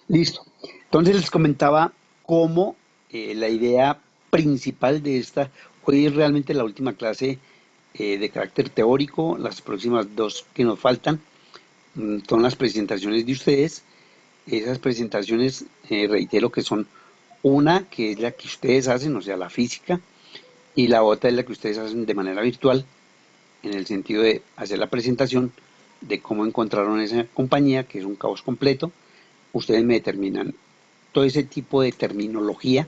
Listo. Entonces les comentaba cómo la idea principal de esta, hoy es realmente la última clase de carácter teórico, las próximas dos que nos faltan son las presentaciones de ustedes. Esas presentaciones, reitero que son una que es la que ustedes hacen, o sea, la física, y la otra es la que ustedes hacen de manera virtual, en el sentido de hacer la presentación de cómo encontraron esa compañía, que es un caos completo. Ustedes me determinan todo ese tipo de terminología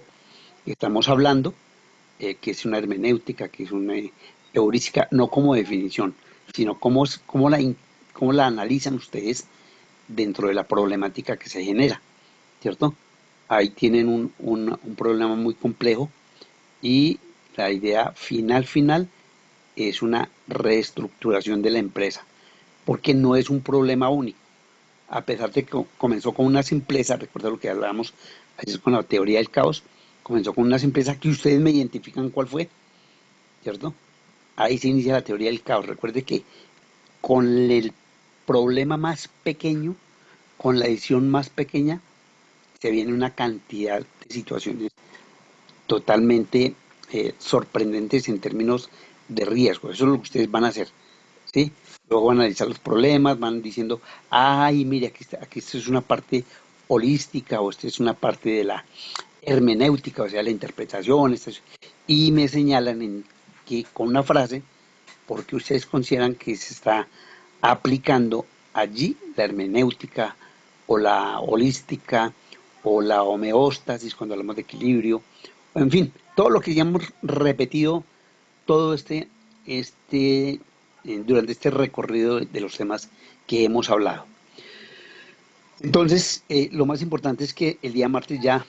que estamos hablando, que es una hermenéutica, que es una heurística, no como definición, sino cómo la analizan ustedes dentro de la problemática que se genera, ¿cierto? Ahí tienen un problema muy complejo y la idea final es una reestructuración de la empresa, porque no es un problema único. A pesar de que comenzó con una simpleza, recuerda lo que hablábamos ayer con la teoría del caos, comenzó con una simpleza que ustedes me identifican cuál fue, ¿cierto? Ahí se inicia la teoría del caos. Recuerde que con el problema más pequeño, con la edición más pequeña, se viene una cantidad de situaciones totalmente sorprendentes en términos de riesgo. Eso es lo que ustedes van a hacer, ¿sí? Luego van a analizar los problemas, van diciendo, ay, mire, aquí esto es una parte holística o esto es una parte de la hermenéutica, o sea, la interpretación, y me señalan en que con una frase, porque ustedes consideran que se está aplicando allí la hermenéutica o la holística o la homeostasis cuando hablamos de equilibrio, en fin, todo lo que ya hemos repetido todo durante este recorrido de los temas que hemos hablado. Entonces, lo más importante es que el día martes ya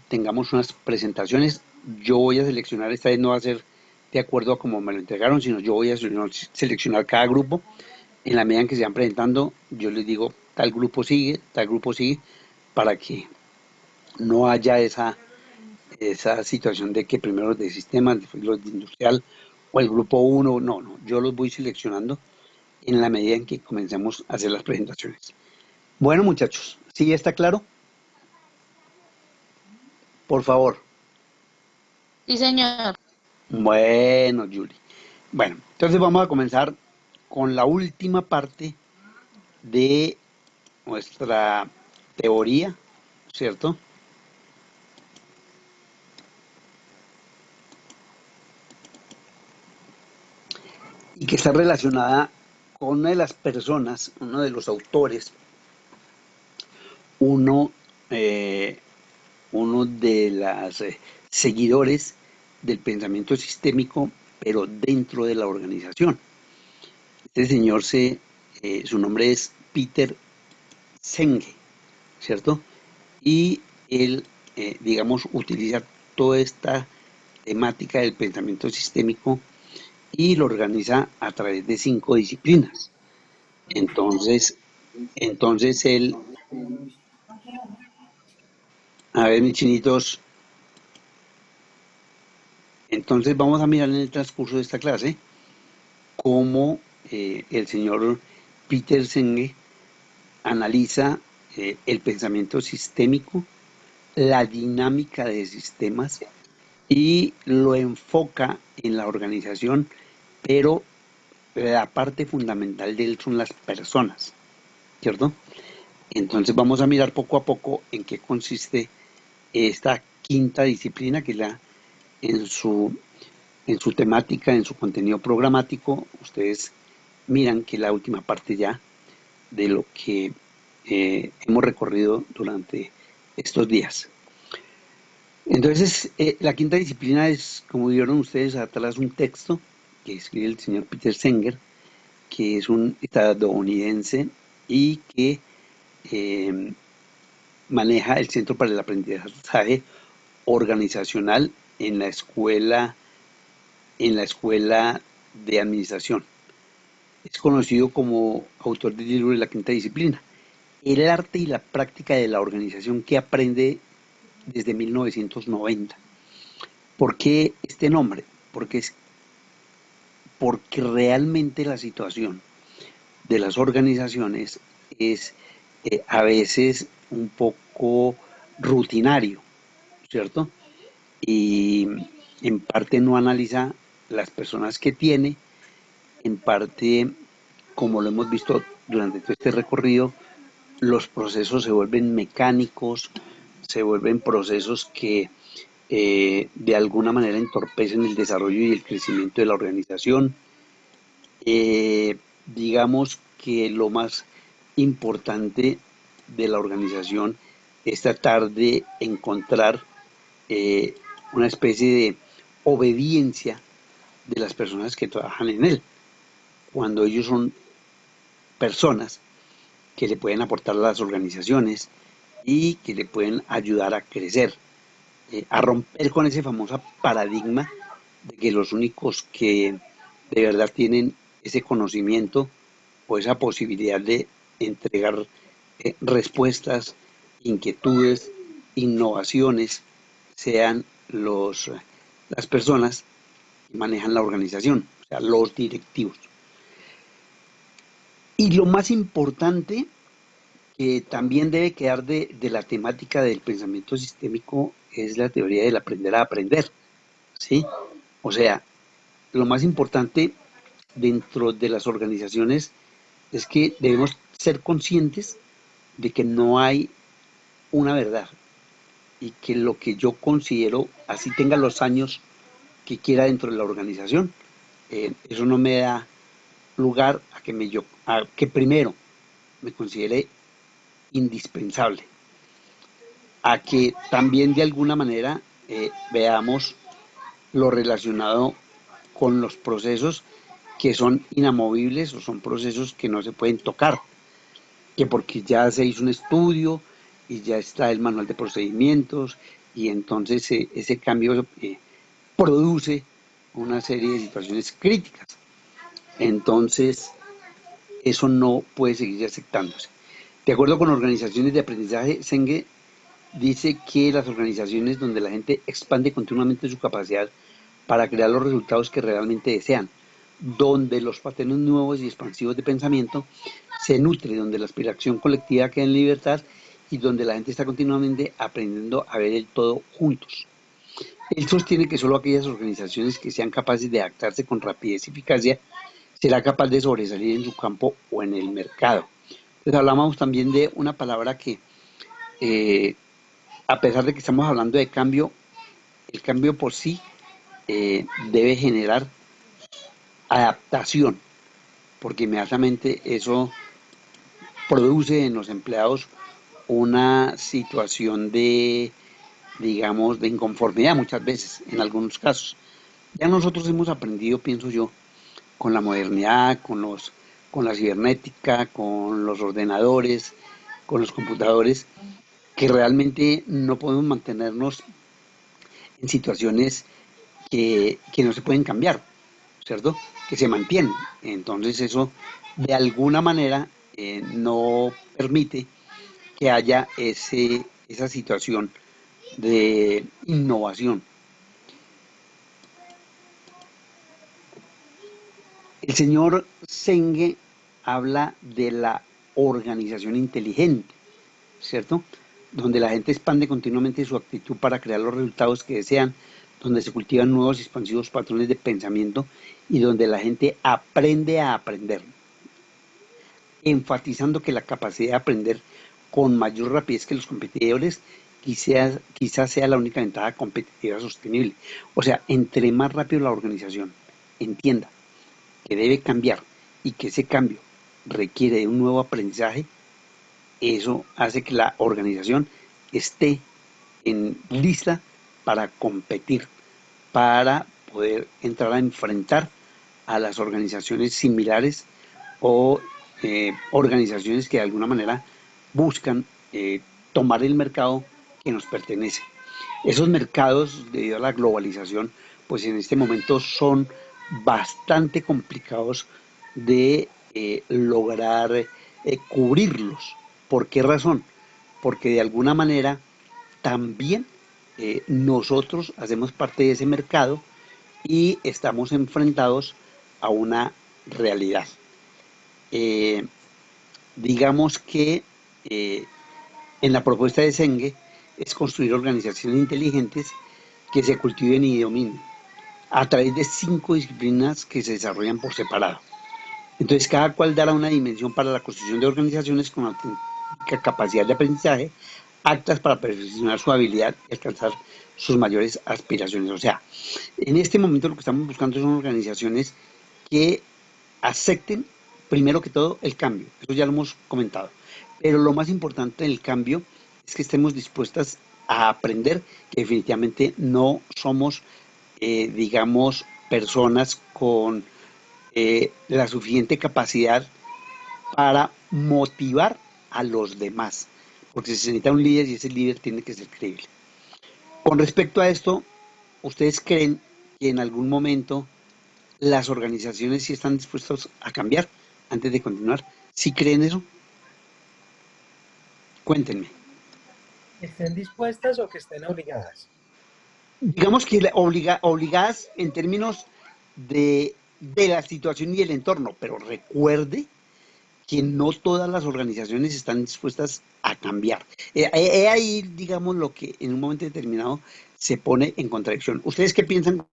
tengamos unas presentaciones. Yo voy a seleccionar, esta vez no va a ser de acuerdo a cómo me lo entregaron, sino yo voy a seleccionar cada grupo. En la medida en que se van presentando, yo les digo, tal grupo sigue, para que no haya esa situación de que primero los de sistemas, después los de industrial o el grupo uno. No, no, yo los voy seleccionando en la medida en que comencemos a hacer las presentaciones. Bueno, muchachos, ¿sí está claro? Por favor. Sí, señor. Bueno, Julie. Bueno, entonces vamos a comenzar con la última parte de nuestra teoría, ¿cierto? Y que está relacionada con una de las personas, uno de los autores, uno, eh, uno de los seguidores del pensamiento sistémico, pero dentro de la organización. Este señor su nombre es Peter Senge, ¿cierto? Y él, digamos, utiliza toda esta temática del pensamiento sistémico y lo organiza a través de 5 disciplinas. Entonces, entonces él, a ver, mis chinitos, entonces vamos a mirar en el transcurso de esta clase cómo el señor Peter Senge analiza el pensamiento sistémico, la dinámica de sistemas y lo enfoca en la organización, pero la parte fundamental de él son las personas, ¿cierto? Entonces vamos a mirar poco a poco en qué consiste esta quinta disciplina, que es en su, en su temática, en su contenido programático. Ustedes miran que es la última parte ya de lo que hemos recorrido durante estos días. Entonces, la quinta disciplina es, como vieron ustedes atrás, un texto que escribe el señor Peter Senger, que es un estadounidense y que eh, maneja el Centro para el Aprendizaje Organizacional en la escuela de administración. Es conocido como autor del libro de la quinta disciplina, el arte y la práctica de la organización que aprende desde 1990. ¿Por qué este nombre? Porque realmente la situación de las organizaciones es a veces un poco poco rutinario, ¿cierto? Y en parte no analiza las personas que tiene, en parte, como lo hemos visto durante todo este recorrido, los procesos se vuelven mecánicos, se vuelven procesos que de alguna manera entorpecen el desarrollo y el crecimiento de la organización. Digamos que lo más importante de la organización es tratar de encontrar eh, una especie de obediencia de las personas que trabajan en él, cuando ellos son personas que le pueden aportar a las organizaciones y que le pueden ayudar a crecer, a romper con ese famoso paradigma de que los únicos que de verdad tienen ese conocimiento o esa posibilidad de entregar respuestas, inquietudes, innovaciones, sean las personas que manejan la organización, o sea, los directivos. Y lo más importante que también debe quedar de la temática del pensamiento sistémico es la teoría del aprender a aprender, ¿sí? O sea, lo más importante dentro de las organizaciones es que debemos ser conscientes de que no hay una verdad y que lo que yo considero, así tenga los años que quiera dentro de la organización, eso no me da lugar a que primero me considere indispensable, a que también de alguna manera veamos lo relacionado con los procesos que son inamovibles o son procesos que no se pueden tocar, que porque ya se hizo un estudio y ya está el manual de procedimientos y entonces ese cambio produce una serie de situaciones críticas. Entonces, eso no puede seguir aceptándose. De acuerdo con organizaciones de aprendizaje, Senge dice que las organizaciones donde la gente expande continuamente su capacidad para crear los resultados que realmente desean, donde los patrones nuevos y expansivos de pensamiento se nutre, donde la aspiración colectiva queda en libertad y donde la gente está continuamente aprendiendo a ver el todo juntos. Él sostiene que solo aquellas organizaciones que sean capaces de adaptarse con rapidez y eficacia será capaz de sobresalir en su campo o en el mercado. Entonces hablamos también de una palabra que, eh, a pesar de que estamos hablando de cambio, el cambio por sí debe generar adaptación, porque inmediatamente eso produce en los empleados una situación de, digamos, de inconformidad muchas veces, en algunos casos. Ya nosotros hemos aprendido, pienso yo, con la modernidad, con la cibernética, con los ordenadores, con los computadores, que realmente no podemos mantenernos en situaciones que no se pueden cambiar, ¿cierto? Que se mantienen. Entonces eso de alguna manera no permite que haya esa situación de innovación. El señor Senge habla de la organización inteligente, ¿cierto? Donde la gente expande continuamente su actitud para crear los resultados que desean, donde se cultivan nuevos y expansivos patrones de pensamiento y donde la gente aprende a aprender, enfatizando que la capacidad de aprender con mayor rapidez que los competidores quizás sea la única ventaja competitiva sostenible. O sea, entre más rápido la organización entienda que debe cambiar y que ese cambio requiere de un nuevo aprendizaje, eso hace que la organización esté lista para competir, para poder entrar a enfrentar a las organizaciones similares o organizaciones que de alguna manera buscan tomar el mercado que nos pertenece. Esos mercados, debido a la globalización, pues en este momento son bastante complicados de lograr cubrirlos. ¿Por qué razón? Porque de alguna manera también nosotros hacemos parte de ese mercado y estamos enfrentados a una realidad. Eh, digamos que eh, en la propuesta de Senge es construir organizaciones inteligentes que se cultiven y dominen a través de 5 disciplinas que se desarrollan por separado. Entonces, cada cual dará una dimensión para la construcción de organizaciones con auténtica capacidad de aprendizaje, aptas para perfeccionar su habilidad y alcanzar sus mayores aspiraciones. O sea, en este momento lo que estamos buscando son organizaciones que acepten, primero que todo, el cambio. Eso ya lo hemos comentado. Pero lo más importante del cambio es que estemos dispuestas a aprender, que definitivamente no somos, digamos, personas con la suficiente capacidad para motivar a los demás, porque se necesita un líder y ese líder tiene que ser creíble. Con respecto a esto, ¿ustedes creen que en algún momento las organizaciones sí están dispuestas a cambiar antes de continuar? ¿Sí creen eso? Cuéntenme. ¿Estén dispuestas o que estén obligadas? Digamos que obligadas en términos de la situación y el entorno, pero recuerde que no todas las organizaciones están dispuestas a cambiar. Ahí, digamos, lo que en un momento determinado se pone en contradicción. ¿Ustedes qué piensan?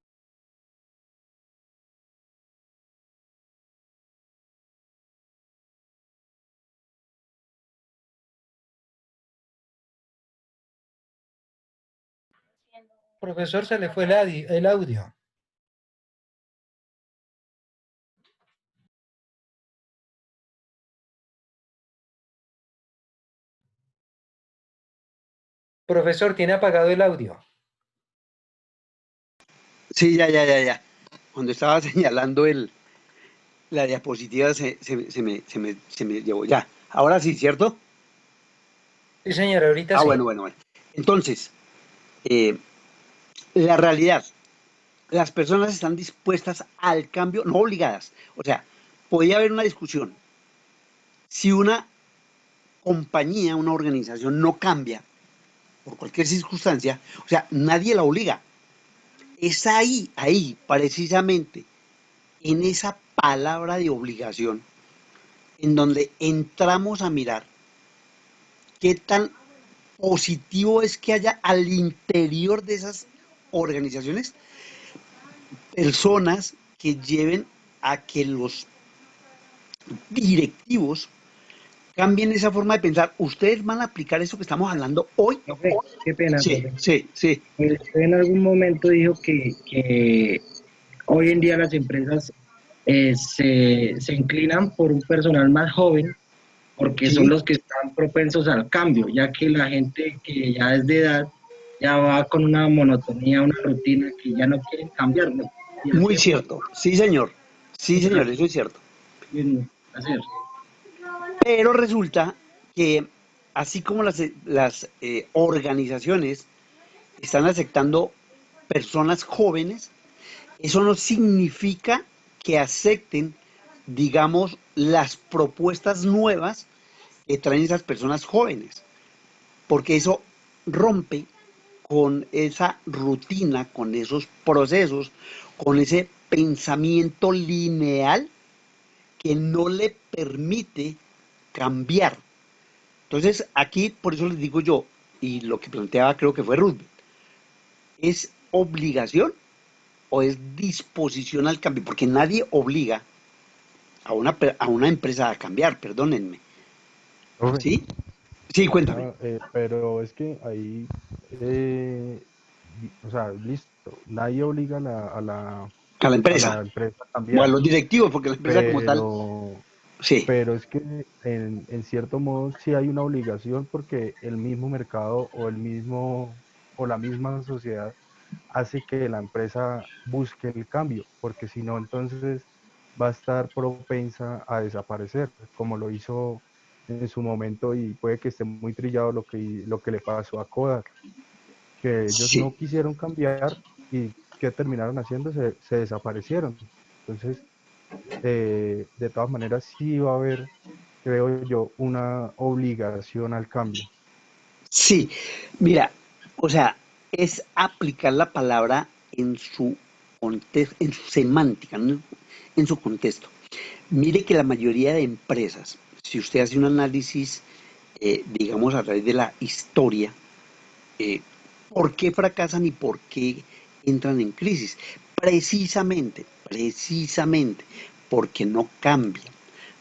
Profesor, se le fue el audio. Profesor, tiene apagado el audio. Sí, ya. Cuando estaba señalando la diapositiva se me llevó. Ya, ahora sí, ¿cierto? Sí, señora, ahorita Ah, sí. bueno. Entonces, eh, la realidad, las personas están dispuestas al cambio, no obligadas. O sea, podría haber una discusión. Si una compañía, una organización no cambia por cualquier circunstancia, o sea, nadie la obliga. Es ahí, precisamente, en esa palabra de obligación, en donde entramos a mirar qué tan positivo es que haya al interior de esas organizaciones personas que lleven a que los directivos cambien esa forma de pensar. ¿Ustedes van a aplicar eso que estamos hablando hoy? Profe, qué pena, Sí, profe. sí. Usted en algún momento dijo que hoy en día las empresas se inclinan por un personal más joven porque son Sí, los que están propensos al cambio, ya que la gente que ya es de edad ya va con una monotonía, una rutina que ya no quieren cambiar, ¿no? Y muy hacer cierto. Sí, señor. Sí, señor, cosas eso es cierto. bien hacer. Pero resulta que así como las organizaciones están aceptando personas jóvenes, eso no significa que acepten, digamos, las propuestas nuevas que traen esas personas jóvenes, porque eso rompe con esa rutina, con esos procesos, con ese pensamiento lineal que no le permite cambiar. Entonces, aquí, por eso les digo yo, y lo que planteaba creo que fue Roosevelt, ¿es obligación o es disposición al cambio? Porque nadie obliga a una empresa a cambiar, perdónenme. Profe, ¿Sí? Sí, cuéntame. pero es que ahí, o sea, listo, nadie obliga A la a empresa la empresa a o a cambiar, los directivos, porque la empresa como tal, pero, sí, pero es que en cierto modo sí hay una obligación porque el mismo mercado o la misma sociedad hace que la empresa busque el cambio, porque si no, entonces va a estar propensa a desaparecer, como lo hizo en su momento y puede que esté muy trillado lo que le pasó a Kodak, que ellos sí. no quisieron cambiar y ¿qué terminaron haciendo? Se desaparecieron. Entonces, de todas maneras, sí va a haber, creo yo, una obligación al cambio. Sí, mira, o sea, es aplicar la palabra en su contexto, en su semántica, no en su contexto. Mire que la mayoría de empresas, si usted hace un análisis digamos, a través de la historia, eh, por qué fracasan y por qué entran en crisis. Precisamente, porque no cambian,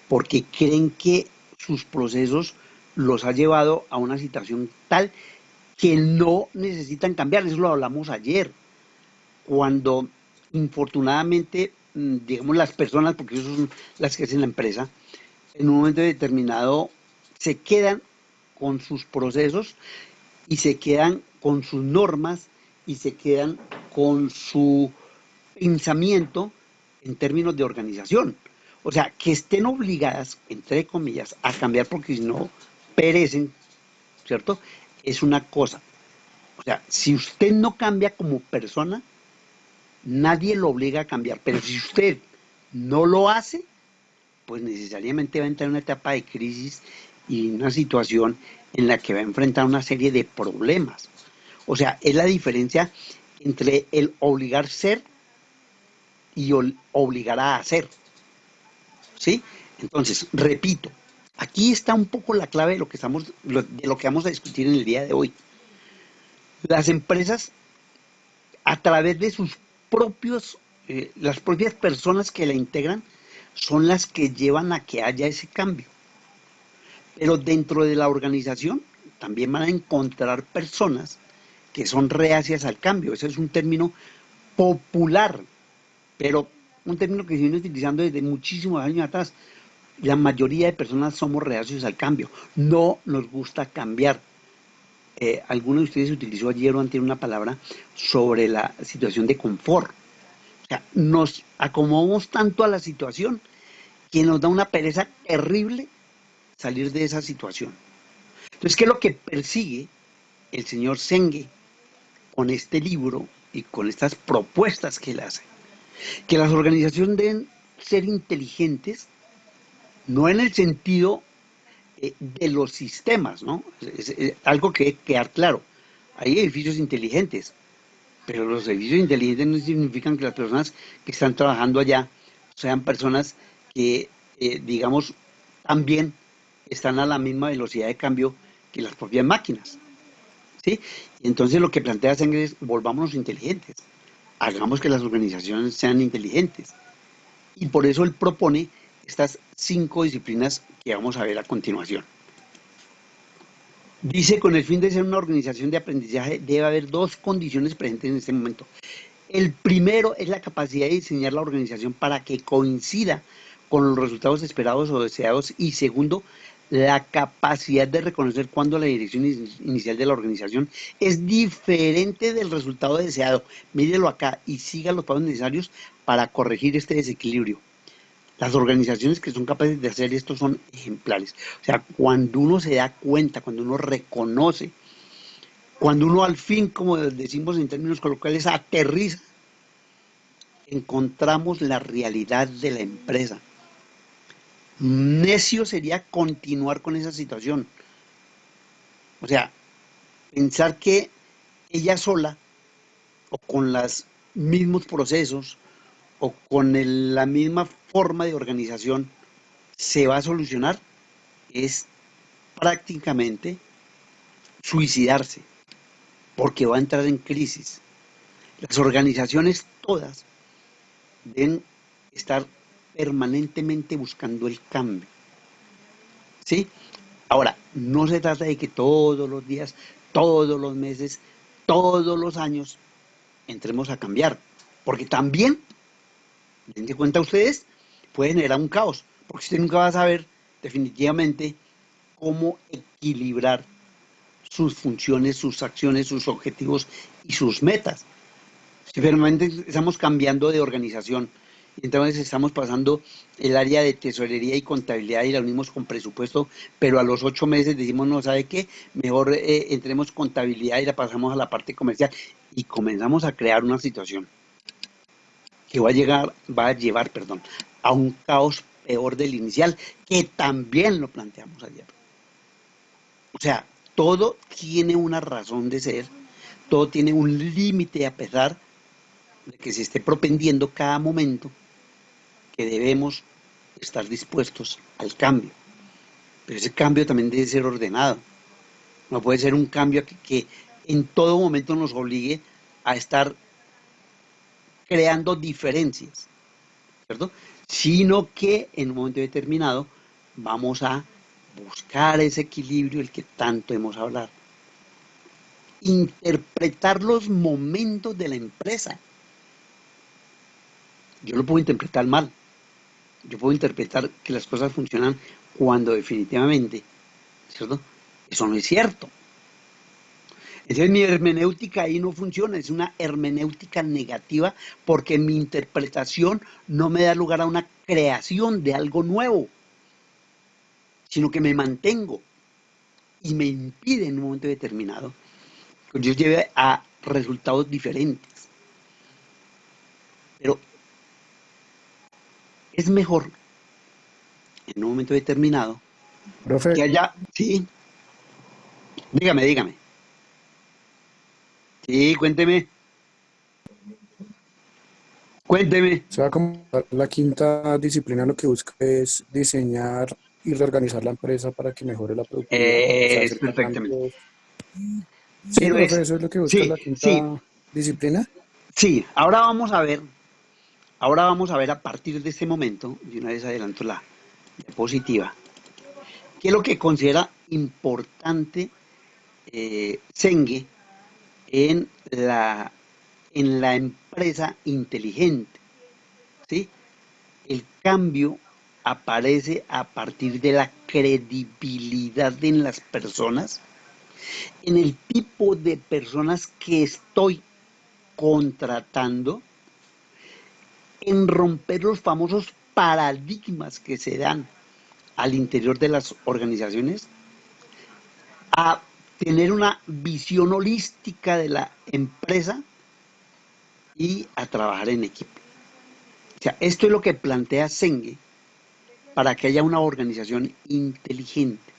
porque creen que sus procesos los ha llevado a una situación tal que no necesitan cambiar. Eso lo hablamos ayer, cuando infortunadamente, digamos, las personas, porque eso son las que hacen la empresa, en un momento determinado se quedan con sus procesos y se quedan con sus normas y se quedan con su pensamiento en términos de organización. O sea, que estén obligadas, entre comillas, a cambiar porque si no perecen, ¿cierto? Es una cosa. O sea, si usted no cambia como persona, nadie lo obliga a cambiar. Pero si usted no lo hace, pues necesariamente va a entrar en una etapa de crisis y una situación en la que va a enfrentar una serie de problemas. O sea, es la diferencia entre el obligar a ser y obligar a hacer. ¿Sí? Entonces, repito, aquí está un poco la clave de de lo que vamos a discutir en el día de hoy. Las empresas, a través de sus propios, las propias personas que la integran, son las que llevan a que haya ese cambio. Pero dentro de la organización también van a encontrar personas que son reacias al cambio. Ese es un término popular, pero un término que se viene utilizando desde muchísimos años atrás. La mayoría de personas somos reacios al cambio. No nos gusta cambiar. Alguno de ustedes utilizó ayer o antes una palabra sobre la situación de confort. O sea, nos acomodamos tanto a la situación que nos da una pereza terrible salir de esa situación. Entonces, ¿qué es lo que persigue el señor Senge con este libro y con estas propuestas que él hace? Que las organizaciones deben ser inteligentes, no en el sentido de los sistemas, ¿no? Es algo que debe quedar claro. Hay edificios inteligentes, pero los edificios inteligentes no significan que las personas que están trabajando allá sean personas que, digamos, también están a la misma velocidad de cambio que las propias máquinas, ¿sí? Y entonces lo que plantea Senge es, volvámonos inteligentes, hagamos que las organizaciones sean inteligentes. Y por eso él propone estas 5 disciplinas que vamos a ver a continuación. Dice, con el fin de ser una organización de aprendizaje, debe haber 2 condiciones presentes en este momento. El primero es la capacidad de diseñar la organización para que coincida con los resultados esperados o deseados. Y segundo, la capacidad de reconocer cuando la dirección inicial de la organización es diferente del resultado deseado. Mírelo acá y siga los pasos necesarios para corregir este desequilibrio. Las organizaciones que son capaces de hacer esto son ejemplares. O sea, cuando uno se da cuenta, cuando uno reconoce, cuando uno al fin, como decimos en términos coloquiales, aterriza, encontramos la realidad de la empresa. Necio sería continuar con esa situación. O sea, pensar que ella sola, o con los mismos procesos, o con la misma forma de organización, se va a solucionar, es prácticamente suicidarse, porque va a entrar en crisis. Las organizaciones todas deben estar permanentemente buscando el cambio, ¿sí? Ahora, no se trata de que todos los días, todos los meses, todos los años entremos a cambiar, porque también, dense cuenta ustedes, puede generar un caos, porque usted nunca va a saber definitivamente cómo equilibrar sus funciones, sus acciones, sus objetivos y sus metas. Si permanentemente estamos cambiando de organización, entonces estamos pasando el área de tesorería y contabilidad y la unimos con presupuesto, pero a los 8 meses decimos, no, ¿sabe qué? Mejor entremos contabilidad y la pasamos a la parte comercial y comenzamos a crear una situación que va a llevar, a un caos peor del inicial, que también lo planteamos ayer. O sea, todo tiene una razón de ser, todo tiene un límite a pesar de que se esté propendiendo cada momento que debemos estar dispuestos al cambio. pero ese cambio también debe ser ordenado. No puede ser un cambio que en todo momento nos obligue a estar creando diferencias, ¿cierto? Sino que en un momento determinado vamos a buscar ese equilibrio del que tanto hemos hablado. Interpretar los momentos de la empresa. Yo lo puedo interpretar mal. Yo puedo interpretar que las cosas funcionan cuando definitivamente, ¿cierto? Eso no es cierto. Entonces mi hermenéutica ahí no funciona, es una hermenéutica negativa porque mi interpretación no me da lugar a una creación de algo nuevo, sino que me mantengo y me impide en un momento determinado que yo lleve a resultados diferentes. Pero es mejor en un momento determinado Profe, que haya, sí, dígame, sí, cuénteme. se va a como la quinta disciplina lo que busca es diseñar y reorganizar la empresa para que mejore la productividad, o sea, Es hacer perfectamente. cambios. Sí, Pero profe, eso es lo que busca sí, la sí, quinta disciplina. sí, ahora vamos a ver a partir de este momento, y una vez adelanto la diapositiva, qué es lo que considera importante Senge en la empresa inteligente, ¿sí? El cambio aparece a partir de la credibilidad en las personas, en el tipo de personas que estoy contratando, en romper los famosos paradigmas que se dan al interior de las organizaciones, a tener una visión holística de la empresa y a trabajar en equipo. O sea, esto es lo que plantea Senge para que haya una organización inteligente.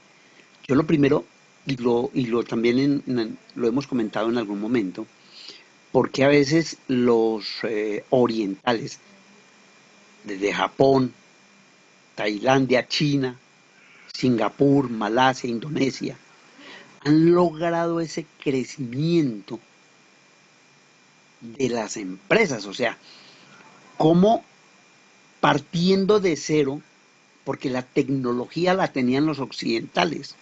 Yo lo primero, y lo también lo hemos comentado en algún momento, porque a veces los orientales, desde Japón, Tailandia, China, Singapur, Malasia, Indonesia, han logrado ese crecimiento de las empresas. O sea, como partiendo de cero, porque la tecnología la tenían los occidentales,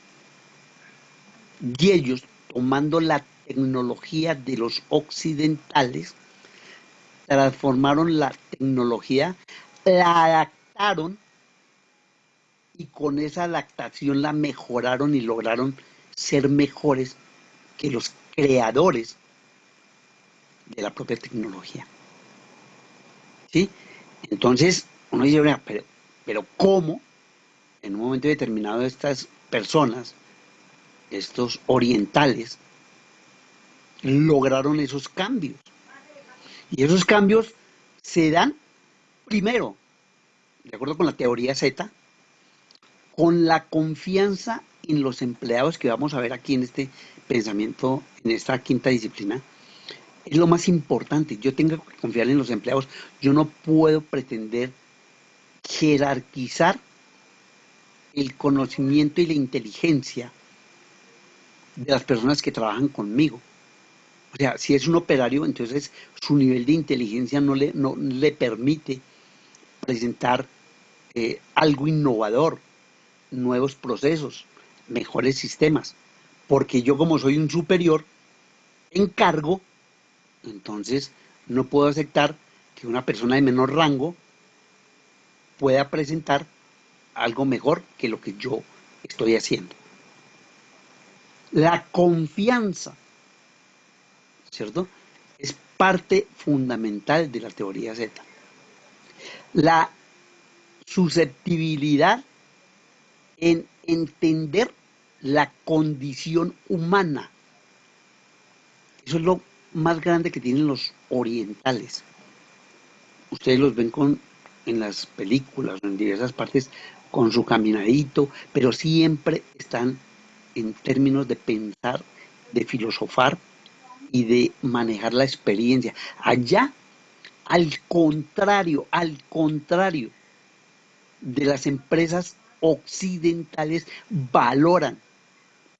y ellos tomando la tecnología de los occidentales, transformaron la tecnología, la adaptaron y con esa adaptación la mejoraron y lograron ser mejores que los creadores de la propia tecnología. ¿Sí? Entonces, uno dice, pero ¿cómo en un momento determinado estas personas, estos orientales, lograron esos cambios? Y esos cambios se dan primero, de acuerdo con la teoría Z, con la confianza en los empleados que vamos a ver aquí en este pensamiento, en esta quinta disciplina. Es lo más importante. Yo tengo que confiar en los empleados. Yo no puedo pretender jerarquizar el conocimiento y la inteligencia de las personas que trabajan conmigo. O sea, si es un operario, entonces su nivel de inteligencia no le permite presentar algo innovador, nuevos procesos, mejores sistemas. Porque yo como soy un superior en cargo, entonces no puedo aceptar que una persona de menor rango pueda presentar algo mejor que lo que yo estoy haciendo. La confianza, ¿cierto? Es parte fundamental de la teoría Z. La susceptibilidad en entender la condición humana. Eso es lo más grande que tienen los orientales. Ustedes los ven en las películas o en diversas partes con su caminadito, pero siempre están en términos de pensar, de filosofar y de manejar la experiencia. Allá, al contrario de las empresas occidentales valoran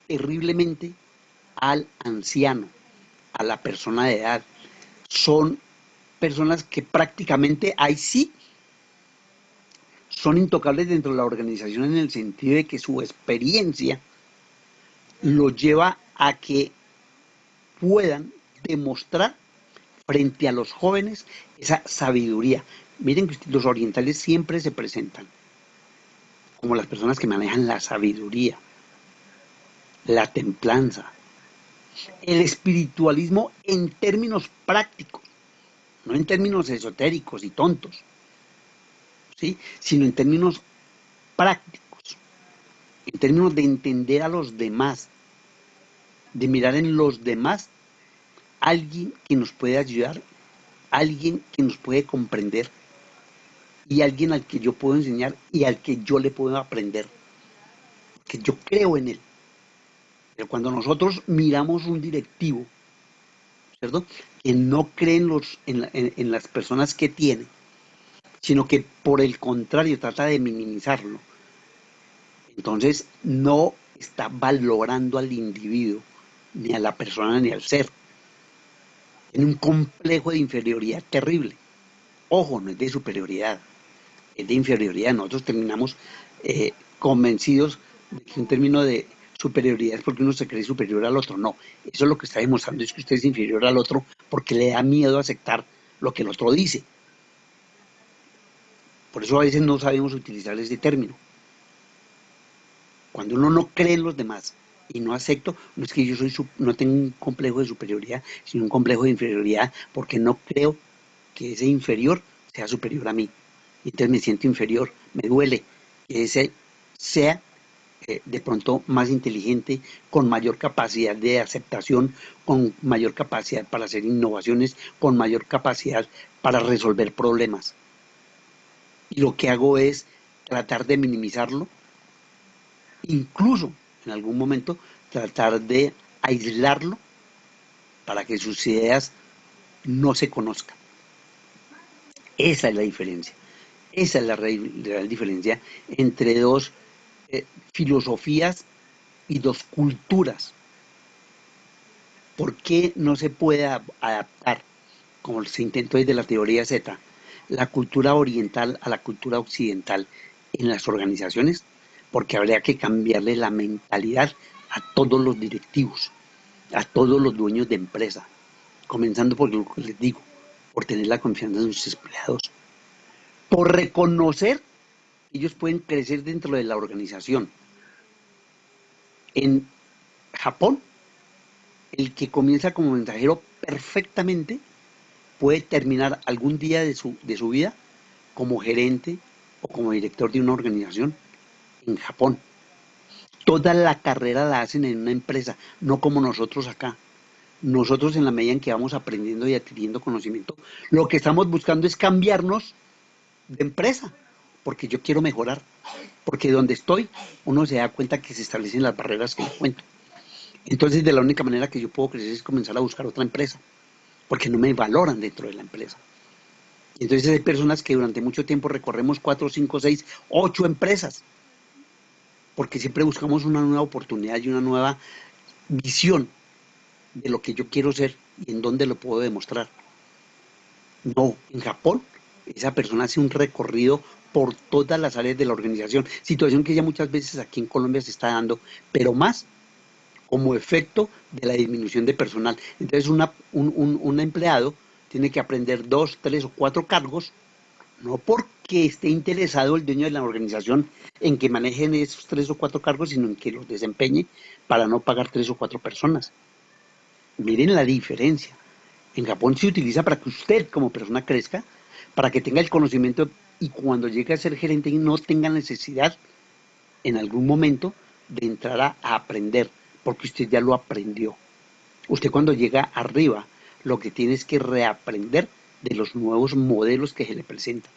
terriblemente al anciano, a la persona de edad. Son personas que prácticamente ahí sí son intocables dentro de la organización en el sentido de que su experiencia los lleva a que puedan demostrar frente a los jóvenes esa sabiduría. Miren que los orientales siempre se presentan como las personas que manejan la sabiduría, la templanza, el espiritualismo en términos prácticos, no en términos esotéricos y tontos, ¿sí? Sino en términos prácticos, en términos de entender a los demás, de mirar en los demás alguien que nos puede ayudar, alguien que nos puede comprender y alguien al que yo puedo enseñar y al que yo le puedo aprender, que yo creo en él. Pero cuando nosotros miramos un directivo, ¿cierto?, que no cree en las personas que tiene, sino que por el contrario trata de minimizarlo, entonces no está valorando al individuo, ni a la persona, ni al ser. En un complejo de inferioridad terrible. Ojo, no es de superioridad, es de inferioridad. Nosotros terminamos convencidos de que un término de superioridad es porque uno se cree superior al otro. No, eso es lo que está demostrando, es que usted es inferior al otro porque le da miedo aceptar lo que el otro dice. Por eso a veces no sabemos utilizar ese término. Cuando uno no cree en los demás y no acepto, no es que yo no tengo un complejo de superioridad, sino un complejo de inferioridad, porque no creo que ese inferior sea superior a mí. Y entonces me siento inferior, me duele que ese sea de pronto más inteligente, con mayor capacidad de aceptación, con mayor capacidad para hacer innovaciones, con mayor capacidad para resolver problemas. Y lo que hago es tratar de minimizarlo, incluso en algún momento tratar de aislarlo para que sus ideas no se conozcan. Esa es la diferencia. Esa es la real diferencia entre dos filosofías y dos culturas. ¿Por qué no se puede adaptar, como se intentó desde la teoría Z, la cultura oriental a la cultura occidental en las organizaciones? Porque habría que cambiarle la mentalidad a todos los directivos, a todos los dueños de empresa, comenzando por lo que les digo, por tener la confianza de sus empleados, por reconocer que ellos pueden crecer dentro de la organización. En Japón, el que comienza como mensajero perfectamente puede terminar algún día de su vida como gerente o como director de una organización en Japón. Toda la carrera la hacen en una empresa, no como nosotros acá. Nosotros, en la medida en que vamos aprendiendo y adquiriendo conocimiento, lo que estamos buscando es cambiarnos de empresa, porque yo quiero mejorar, porque donde estoy uno se da cuenta que se establecen las barreras que le cuento. Entonces, de la única manera que yo puedo crecer es comenzar a buscar otra empresa, porque no me valoran dentro de la empresa. Y entonces hay personas que durante mucho tiempo recorremos 4, 5, 6, 8 empresas, porque siempre buscamos una nueva oportunidad y una nueva visión de lo que yo quiero ser y en dónde lo puedo demostrar. No, en Japón esa persona hace un recorrido por todas las áreas de la organización, situación que ya muchas veces aquí en Colombia se está dando, pero más como efecto de la disminución de personal. Entonces un empleado tiene que aprender 2, 3 o 4 cargos, no porque esté interesado el dueño de la organización en que manejen esos 3 o 4 cargos, sino en que los desempeñe para no pagar 3 o 4 personas. Miren la diferencia. En Japón se utiliza para que usted como persona crezca, para que tenga el conocimiento y cuando llegue a ser gerente no tenga necesidad en algún momento de entrar a aprender, porque usted ya lo aprendió. Usted cuando llega arriba, lo que tiene es que reaprender de los nuevos modelos que se le presentan,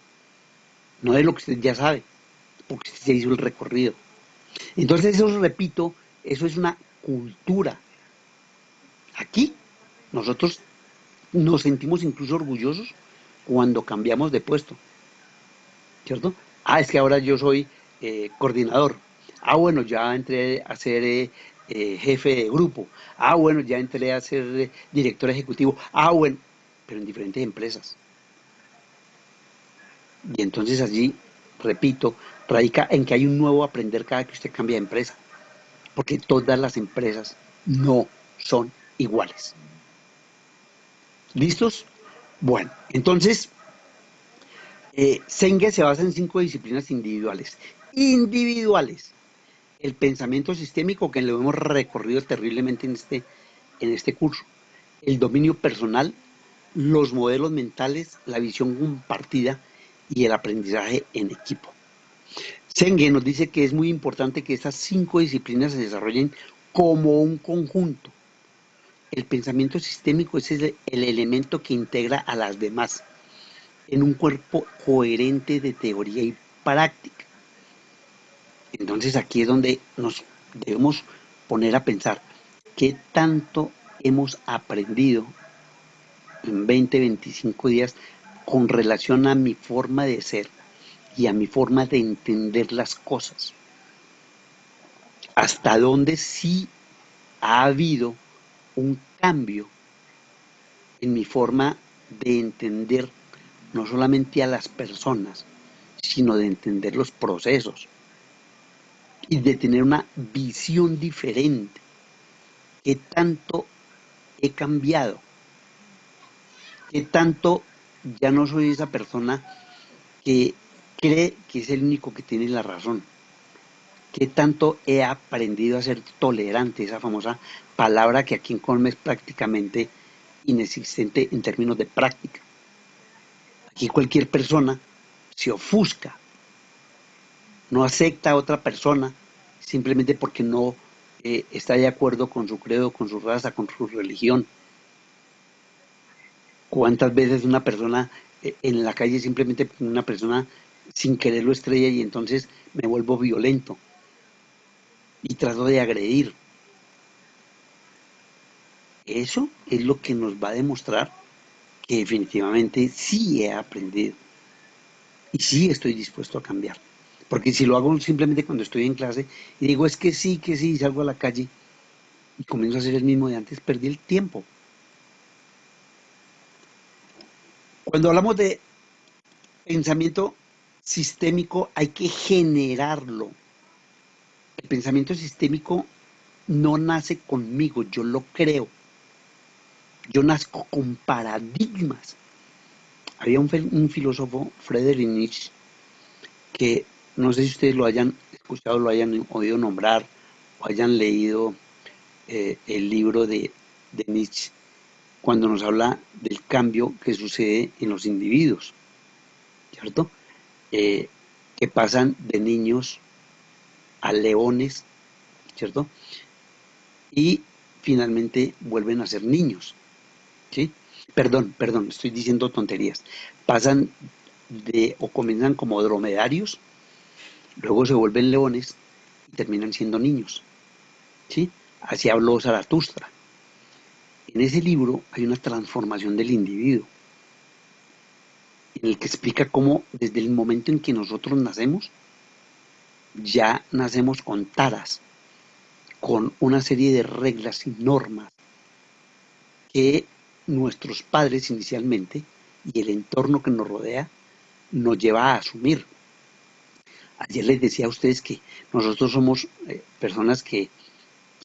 no de lo que usted ya sabe, porque usted ya hizo el recorrido. Entonces, eso repito, eso es una cultura. Aquí, nosotros nos sentimos incluso orgullosos cuando cambiamos de puesto, ¿cierto? Es que ahora yo soy coordinador. Ah, bueno, ya entré a ser jefe de grupo. Ah, bueno, ya entré a ser director ejecutivo. Ah, bueno, pero en diferentes empresas. Y entonces allí, repito, radica en que hay un nuevo aprender cada que usted cambia de empresa. Porque todas las empresas no son iguales. ¿Listos? Bueno, entonces, Senge se basa en 5 disciplinas individuales. Individuales. El pensamiento sistémico, que lo hemos recorrido terriblemente en este curso. El dominio personal, los modelos mentales, la visión compartida y el aprendizaje en equipo. Senge nos dice que es muy importante que estas 5 disciplinas se desarrollen como un conjunto. El pensamiento sistémico es el elemento que integra a las demás en un cuerpo coherente de teoría y práctica. Entonces aquí es donde nos debemos poner a pensar qué tanto hemos aprendido en 20, 25 días con relación a mi forma de ser y a mi forma de entender las cosas. Hasta dónde sí ha habido un cambio en mi forma de entender no solamente a las personas, sino de entender los procesos y de tener una visión diferente. ¿Qué tanto he cambiado? ¿Qué tanto ya no soy esa persona que cree que es el único que tiene la razón? ¿Qué tanto he aprendido a ser tolerante? Esa famosa palabra que aquí en Colme es prácticamente inexistente en términos de práctica. Aquí cualquier persona se ofusca, no acepta a otra persona simplemente porque no está de acuerdo con su credo, con su raza, con su religión. ¿Cuántas veces una persona en la calle simplemente una persona sin querer lo estrella y entonces me vuelvo violento y trato de agredir? Eso es lo que nos va a demostrar que definitivamente sí he aprendido y sí estoy dispuesto a cambiar. Porque si lo hago simplemente cuando estoy en clase y digo es que sí, y salgo a la calle y comienzo a hacer el mismo de antes, perdí el tiempo. Cuando hablamos de pensamiento sistémico hay que generarlo. El pensamiento sistémico no nace conmigo, yo lo creo. Yo nazco con paradigmas. Había un filósofo, Friedrich Nietzsche, que no sé si ustedes lo hayan escuchado, lo hayan oído nombrar o hayan leído el libro de Nietzsche, cuando nos habla del cambio que sucede en los individuos, ¿cierto? Que pasan de niños a leones, ¿cierto? Y finalmente vuelven a ser niños, ¿sí? Perdón, estoy diciendo tonterías. Pasan o comienzan como dromedarios, luego se vuelven leones y terminan siendo niños, ¿sí? Así habló Zaratustra. En ese libro hay una transformación del individuo, en el que explica cómo desde el momento en que nosotros nacemos, ya nacemos con taras, con una serie de reglas y normas que nuestros padres inicialmente y el entorno que nos rodea nos lleva a asumir. Ayer les decía a ustedes que nosotros somos personas que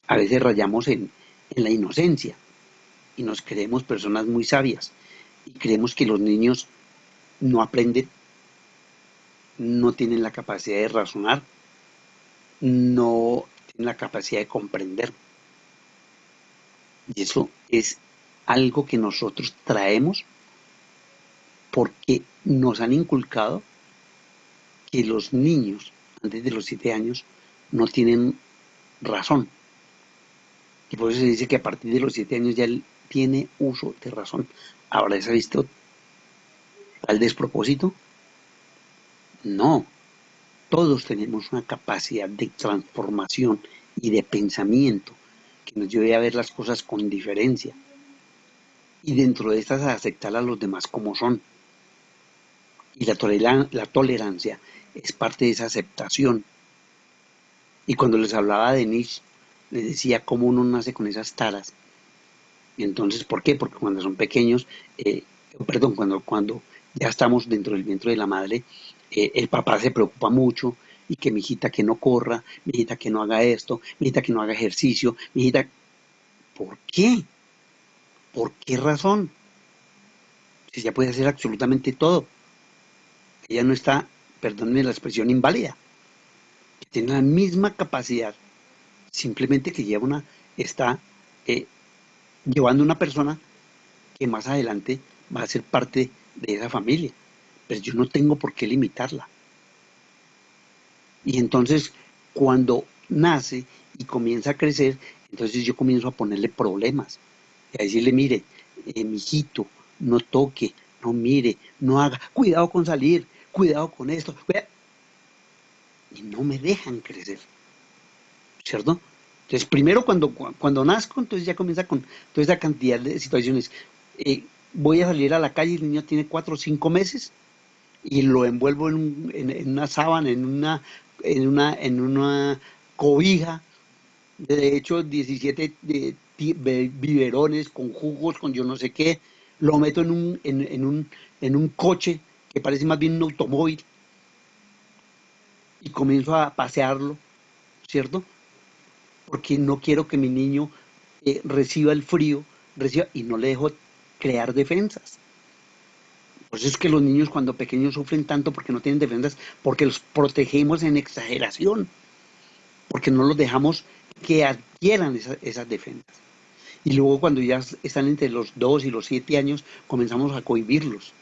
a veces rayamos en la inocencia y nos creemos personas muy sabias y creemos que los niños no aprenden, no tienen la capacidad de razonar, no tienen la capacidad de comprender. Y eso es algo que nosotros traemos porque nos han inculcado que los niños antes de los 7 años no tienen razón. Y por eso se dice que a partir de los 7 años ya él tiene uso de razón. ¿Ahora se ha visto tal despropósito? No. Todos tenemos una capacidad de transformación y de pensamiento que nos lleve a ver las cosas con diferencia. Y dentro de estas a aceptar a los demás como son. Y la tolerancia es parte de esa aceptación. Y cuando les hablaba de Nietzsche, les decía cómo uno nace con esas taras. Y entonces, ¿por qué? Porque cuando son pequeños, perdón, cuando ya estamos dentro del vientre de la madre, el papá se preocupa mucho y que mi hijita que no corra, mi hijita que no haga esto, mi hijita que no haga ejercicio, mi hijita... ¿Por qué? ¿Por qué razón? Si ella puede hacer absolutamente todo. Ella no está, perdónenme la expresión, inválida. Tiene la misma capacidad, simplemente que está eh, llevando una persona que más adelante va a ser parte de esa familia. Pero yo no tengo por qué limitarla. Y entonces, cuando nace y comienza a crecer, entonces yo comienzo a ponerle problemas. Y a decirle, mire, mijito, no toque, no mire, no haga, cuidado con salir, cuidado con esto. Y no me dejan crecer, ¿cierto? Entonces, primero cuando nazco, entonces ya comienza con toda esa cantidad de situaciones. Voy a salir a la calle, el niño tiene 4 o 5 meses y lo envuelvo en una sábana, en una cobija, de hecho 17 biberones con jugos, con yo no sé qué, lo meto en un coche que parece más bien un automóvil y comienzo a pasearlo, ¿cierto? Porque no quiero que mi niño reciba el frío, y no le dejo crear defensas. Por eso es que los niños cuando pequeños sufren tanto porque no tienen defensas, porque los protegemos en exageración, porque no los dejamos que adquieran esas defensas. Y luego cuando ya están entre los 2 y los 7 años, comenzamos a cohibirlos,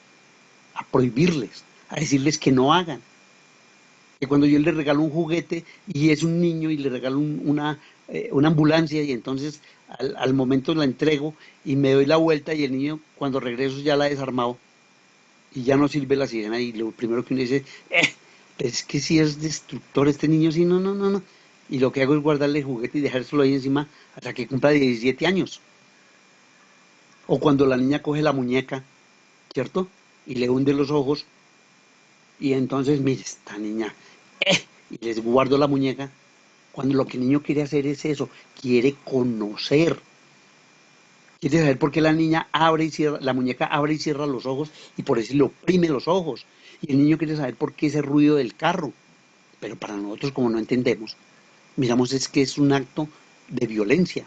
a prohibirles, a decirles que no hagan. Que cuando yo le regalo un juguete y es un niño y le regalo una ambulancia y entonces al momento la entrego y me doy la vuelta y el niño cuando regreso ya la ha desarmado y ya no sirve la sirena y lo primero que uno dice, es que si es destructor este niño, sí, no, no, no, no. Y lo que hago es guardarle el juguete y dejárselo ahí encima hasta que cumpla 17 años. O cuando la niña coge la muñeca, ¿cierto? Y le hunde los ojos y entonces, mire, esta niña, y les guardo la muñeca, cuando lo que el niño quiere hacer es eso, quiere conocer, quiere saber por qué la niña abre y cierra, la muñeca abre y cierra los ojos y por eso le oprime los ojos, y el niño quiere saber por qué ese ruido del carro, pero para nosotros como no entendemos, miramos es que es un acto de violencia,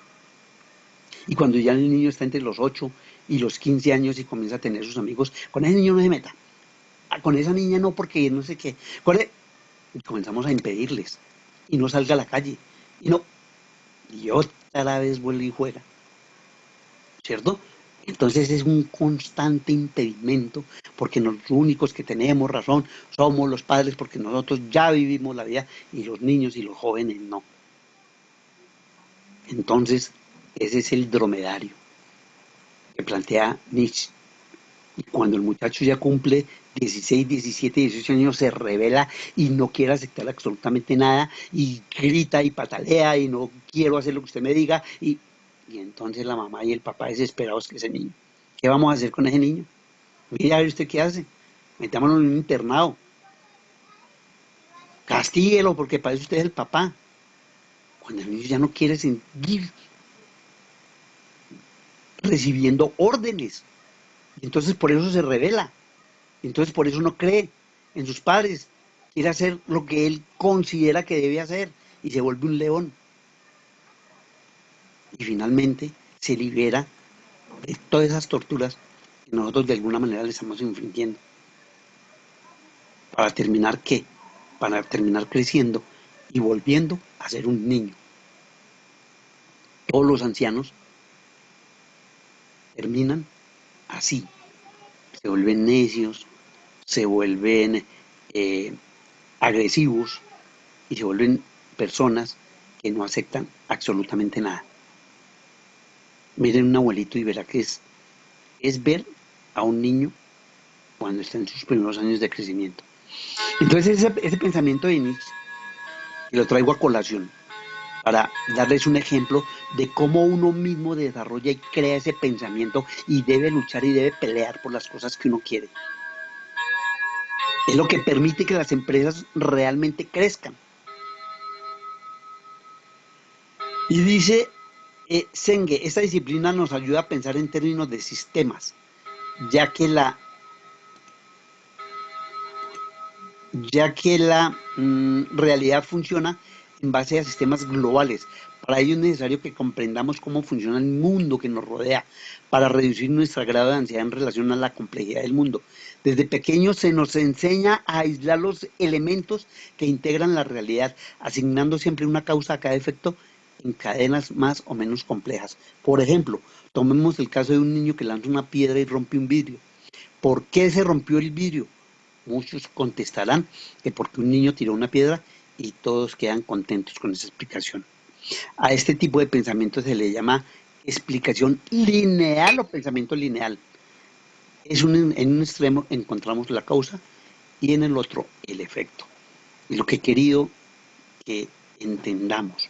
y cuando ya el niño está entre los 8 y los 15 años y comienza a tener sus amigos, con ese niño no se meta, con esa niña no porque no sé qué, y comenzamos a impedirles, y no salga a la calle, y otra vez vuelve y juega, ¿cierto? Entonces es un constante impedimento, porque los únicos que tenemos razón somos los padres, porque nosotros ya vivimos la vida, y los niños y los jóvenes no. Entonces, ese es el dromedario que plantea Nietzsche. Y cuando el muchacho ya cumple 16, 17, 18 años, se revela y no quiere aceptar absolutamente nada y grita y patalea y no quiero hacer lo que usted me diga. Y entonces la mamá y el papá desesperados que ese niño. ¿Qué vamos a hacer con ese niño? Mire a ver usted qué hace. Metámonos en un internado. Castíguelo porque parece usted el papá. Cuando el niño ya no quiere seguir recibiendo órdenes. Y entonces por eso se revela. Y entonces por eso no cree en sus padres. Quiere hacer lo que él considera que debe hacer. Y se vuelve un león. Y finalmente se libera de todas esas torturas que nosotros de alguna manera le estamos infringiendo. ¿Para terminar qué? Para terminar creciendo y volviendo a ser un niño. Todos los ancianos terminan así. Se vuelven necios, se vuelven agresivos y se vuelven personas que no aceptan absolutamente nada. Miren un abuelito y verá que es ver a un niño cuando está en sus primeros años de crecimiento. Entonces ese pensamiento de Nietzsche, y lo traigo a colación, para darles un ejemplo de cómo uno mismo desarrolla y crea ese pensamiento y debe luchar y debe pelear por las cosas que uno quiere. Es lo que permite que las empresas realmente crezcan. Y dice Senge, esta disciplina nos ayuda a pensar en términos de sistemas, ya que la realidad funciona en base a sistemas globales. Para ello es necesario que comprendamos cómo funciona el mundo que nos rodea, para reducir nuestro grado de ansiedad en relación a la complejidad del mundo. Desde pequeños se nos enseña a aislar los elementos que integran la realidad, asignando siempre una causa a cada efecto en cadenas más o menos complejas. Por ejemplo, tomemos el caso de un niño que lanza una piedra y rompe un vidrio. ¿Por qué se rompió el vidrio? Muchos contestarán que porque un niño tiró una piedra y todos quedan contentos con esa explicación. A este tipo de pensamiento se le llama explicación lineal o pensamiento lineal. En un extremo encontramos la causa y en el otro el efecto. Y lo que he querido que entendamos.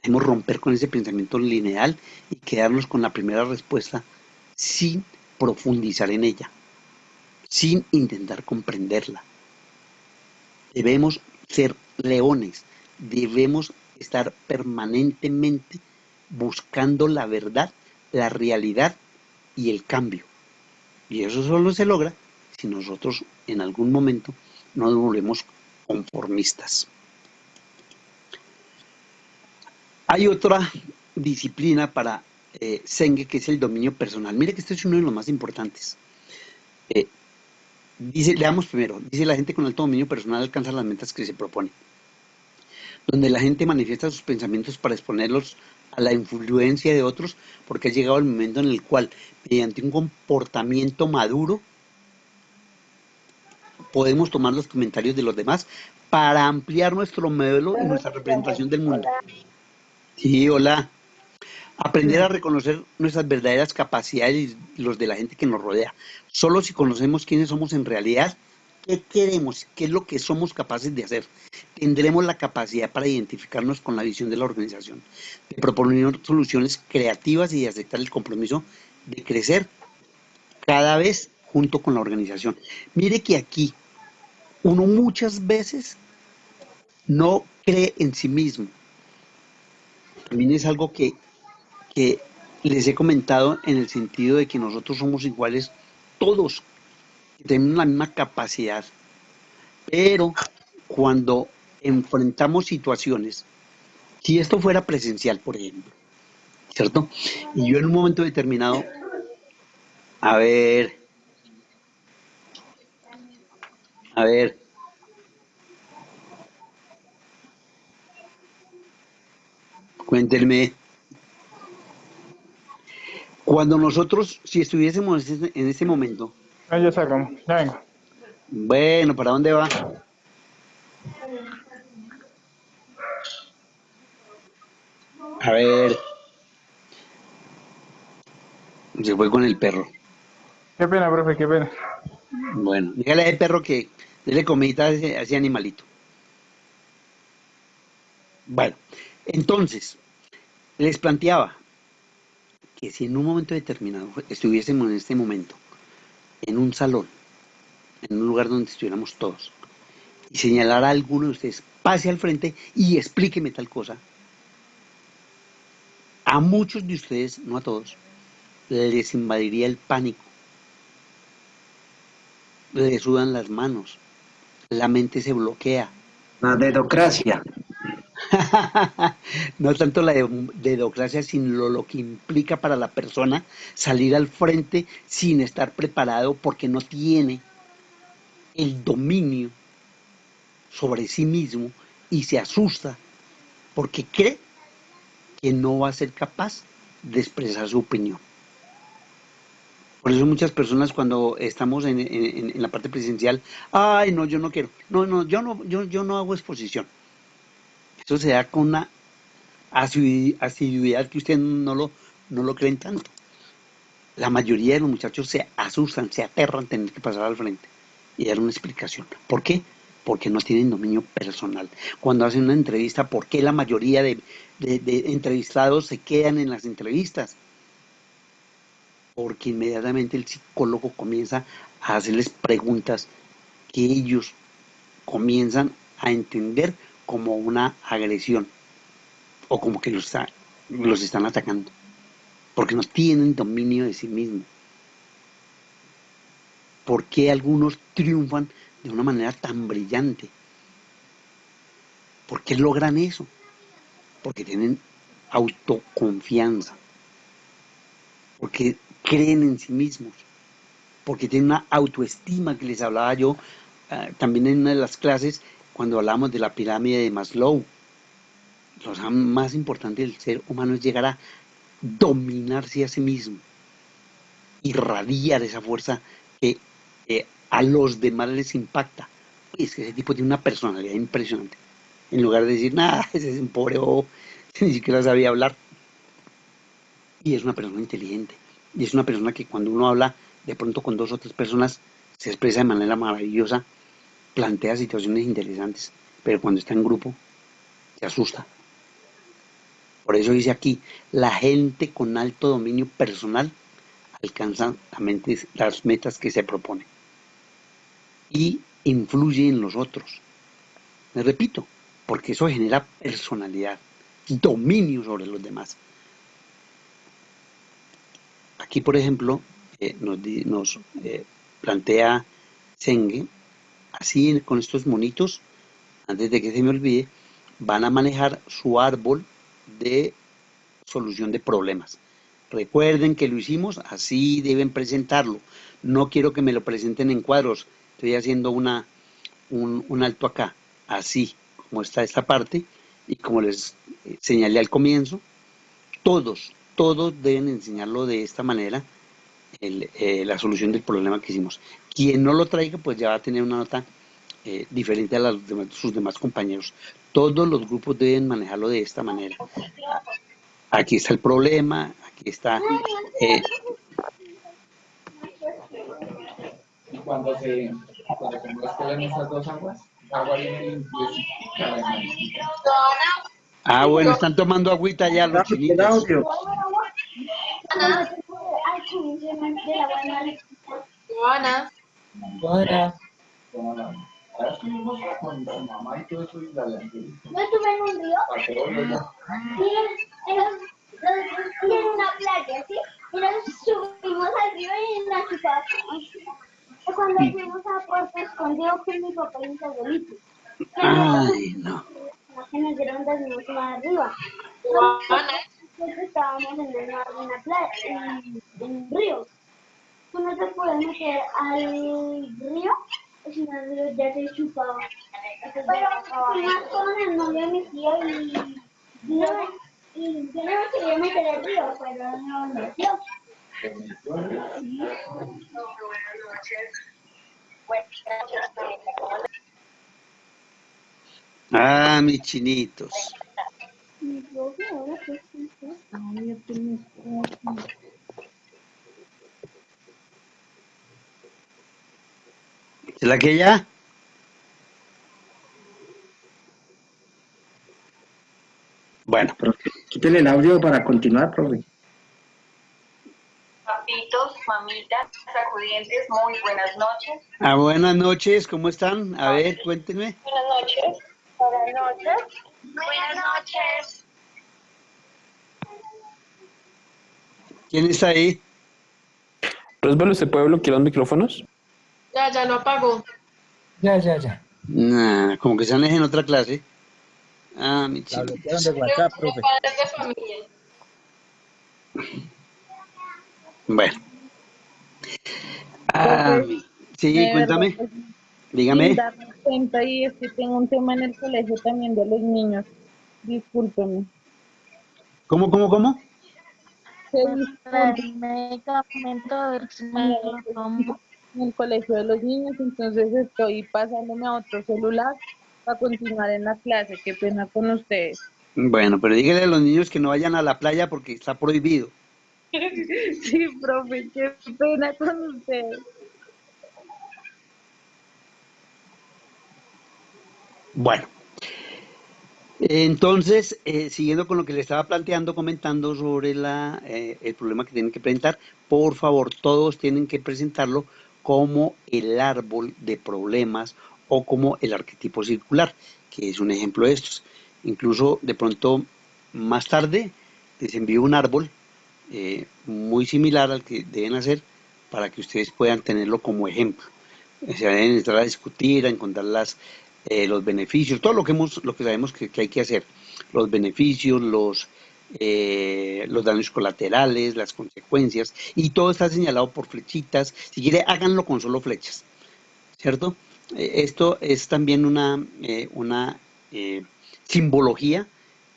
Debemos romper con ese pensamiento lineal y quedarnos con la primera respuesta sin profundizar en ella, sin intentar comprenderla. Debemos ser leones, debemos estar permanentemente buscando la verdad, la realidad y el cambio. Y eso solo se logra si nosotros en algún momento no nos volvemos conformistas. Hay otra disciplina para Senge que es el dominio personal. Mire que este es uno de los más importantes. Leamos primero. Dice, la gente con alto dominio personal alcanza las metas que se propone. Donde la gente manifiesta sus pensamientos para exponerlos a la influencia de otros, porque ha llegado el momento en el cual, mediante un comportamiento maduro, podemos tomar los comentarios de los demás para ampliar nuestro modelo y nuestra representación del mundo. Sí, hola. Aprender a reconocer nuestras verdaderas capacidades y los de la gente que nos rodea. Solo si conocemos quiénes somos en realidad, qué queremos, qué es lo que somos capaces de hacer, tendremos la capacidad para identificarnos con la visión de la organización, de proponer soluciones creativas y de aceptar el compromiso de crecer cada vez junto con la organización. Mire que aquí uno muchas veces no cree en sí mismo. También es algo que les he comentado en el sentido de que nosotros somos iguales todos, tenemos la misma capacidad, pero cuando enfrentamos situaciones, si esto fuera presencial, por ejemplo, ¿cierto? Y yo en un momento determinado, a ver, cuéntenme, cuando nosotros, si estuviésemos en ese momento, Ya sacamos, ya vengo. bueno, ¿para dónde va? A ver, se fue con el perro. Qué pena, profe, qué pena. Bueno, dígale a ese perro que déle comidita a ese animalito. Bueno, entonces, les planteaba que si en un momento determinado estuviésemos en este momento en un salón, en un lugar donde estuviéramos todos, y señalara a alguno de ustedes, pase al frente y explíqueme tal cosa, a muchos de ustedes, no a todos, les invadiría el pánico, les sudan las manos, la mente se bloquea. La dedocracia. No tanto la dedocracia, sino lo que implica para la persona salir al frente sin estar preparado porque no tiene el dominio sobre sí mismo y se asusta porque cree que no va a ser capaz de expresar su opinión. Por eso muchas personas cuando estamos en la parte presencial, ay no, yo no quiero, yo no hago exposición. Eso se da con una asiduidad que ustedes no lo creen tanto. La mayoría de los muchachos se asustan, se aterran tener que pasar al frente y dar una explicación. ¿Por qué? Porque no tienen dominio personal. Cuando hacen una entrevista, ¿por qué la mayoría de entrevistados se quedan en las entrevistas? Porque inmediatamente el psicólogo comienza a hacerles preguntas que ellos comienzan a entender como una agresión o como que los están atacando, porque no tienen dominio de sí mismos. ¿Por qué algunos triunfan de una manera tan brillante? ¿Por qué logran eso? Porque tienen autoconfianza, porque creen en sí mismos, porque tienen una autoestima que les hablaba yo también en una de las clases cuando hablamos de la pirámide de Maslow. Lo más importante del ser humano es llegar a dominarse a sí mismo, irradiar esa fuerza que a los demás les impacta. Es que ese tipo tiene una personalidad impresionante. En lugar de decir, nada, ese es un pobre bobo, ni siquiera sabía hablar. Y es una persona inteligente. Y es una persona que cuando uno habla de pronto con dos o tres personas se expresa de manera maravillosa, plantea situaciones interesantes, pero cuando está en grupo se asusta. Por eso dice aquí, la gente con alto dominio personal alcanza las metas que se proponen y influye en los otros. Me repito, porque eso genera personalidad, dominio sobre los demás. Aquí, por ejemplo, nos plantea Senge, así con estos monitos, antes de que se me olvide, van a manejar su árbol de solución de problemas. Recuerden que lo hicimos, así deben presentarlo. No quiero que me lo presenten en cuadros, estoy haciendo un alto acá, así como está esta parte, y como les señalé al comienzo, todos deben enseñarlo de esta manera, la solución del problema que hicimos. Quien no lo traiga, pues ya va a tener una nota diferente a las de sus demás compañeros. Todos los grupos deben manejarlo de esta manera. Aquí está el problema, aquí está... Y cuando se mezclan esas dos aguas, agua viene limpiecita. Ah, bueno, están tomando agüita ya los chinitos. Joana. Hola. Ahora estuvimos con su mamá y todo eso y la ¿No estuve en un río? Sí, en una playa, ¿sí? Y nos subimos al río y en la ciudad. Cuando fuimos a Puerto Escondido con mi papá y mis abuelitos. Ay, no. Que nos dieron desnudos más arriba. Nosotros estábamos en el mar, en la playa, en un río. Tú no te puedes meter al río, o si no el río ya te chupaba. Pero fui más con el novio de mi tío y yo no me quería meter al río, pero no me metió. Ah, mis chinitos. ¿Es la que ya? Bueno. Profe, quítele el audio para continuar, profe. Papitos, mamitas, sacudientes, muy buenas noches. Ah, buenas noches, ¿cómo están? A ver, cuéntenme. Buenas noches. Buenas noches. Buenas noches. ¿Quién está ahí? Rosbel, ¿usted puede bloquear los micrófonos? Ya lo apagó. Ya. Nah, como que se han en otra clase. Ah, mi La chico. bloquearon de WhatsApp, profe. Padres de familia. Bueno. Ah, sí, cuéntame. Dígame. Sin darme cuenta, y es que tengo un tema en el colegio también de los niños. Discúlpeme. ¿Cómo? Que disculpe, medicamento, a ver si me lo tomo en el colegio de los niños, entonces estoy pasándome a otro celular para continuar en la clase. Qué pena con ustedes. Bueno, pero dígale a los niños que no vayan a la playa porque está prohibido. Sí, profe, qué pena con ustedes. Bueno, entonces, siguiendo con lo que le estaba planteando, comentando sobre el problema que tienen que presentar, por favor, todos tienen que presentarlo como el árbol de problemas o como el arquetipo circular, que es un ejemplo de estos. Incluso de pronto más tarde les envío un árbol muy similar al que deben hacer para que ustedes puedan tenerlo como ejemplo. Se deben entrar a discutir, a encontrar los beneficios, todo lo que sabemos que hay que hacer, los beneficios, los daños colaterales, las consecuencias, y todo está señalado por flechitas. Si quiere, háganlo con solo flechas, ¿cierto? Esto es también una simbología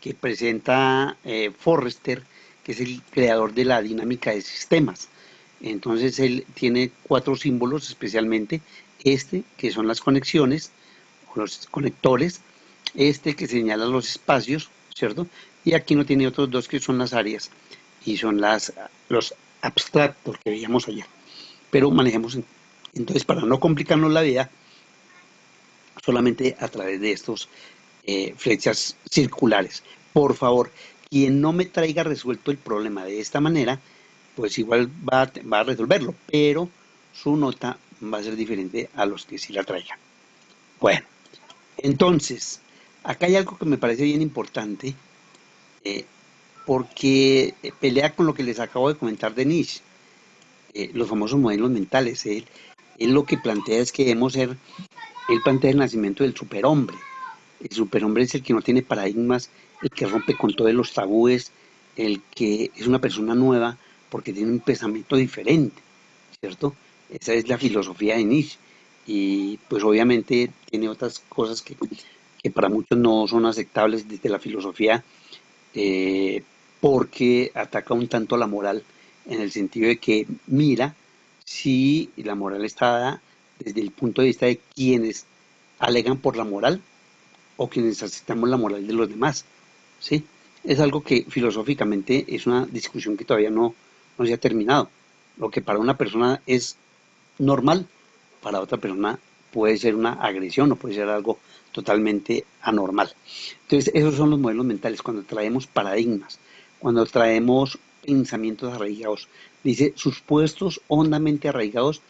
que presenta Forrester, que es el creador de la dinámica de sistemas. Entonces él tiene 4 símbolos, especialmente que son las conexiones, los conectores, que señala los espacios, ¿cierto? Y aquí no tiene otros 2 que son las áreas y son los abstractos que veíamos allá. Pero manejemos entonces, para no complicarnos la vida, solamente a través de estos flechas circulares. Por favor, quien no me traiga resuelto el problema de esta manera, pues igual va a resolverlo, pero su nota va a ser diferente a los que sí la traigan. Bueno, entonces, acá hay algo que me parece bien importante, porque pelea con lo que les acabo de comentar de Nietzsche, los famosos modelos mentales. Él lo que plantea es que debemos ser, él plantea el nacimiento del superhombre. El superhombre es el que no tiene paradigmas, el que rompe con todos los tabúes, el que es una persona nueva porque tiene un pensamiento diferente, ¿cierto? Esa es la filosofía de Nietzsche. Y pues obviamente tiene otras cosas que para muchos no son aceptables desde la filosofía, porque ataca un tanto la moral, en el sentido de que mira si la moral está dada desde el punto de vista de quienes alegan por la moral o quienes aceptamos la moral de los demás, ¿sí? Es algo que filosóficamente es una discusión que todavía no se ha terminado. Lo que para una persona es normal, para otra persona puede ser una agresión o puede ser algo totalmente anormal. Entonces, esos son los modelos mentales, cuando traemos paradigmas, cuando traemos pensamientos arraigados. Dice, supuestos hondamente arraigados,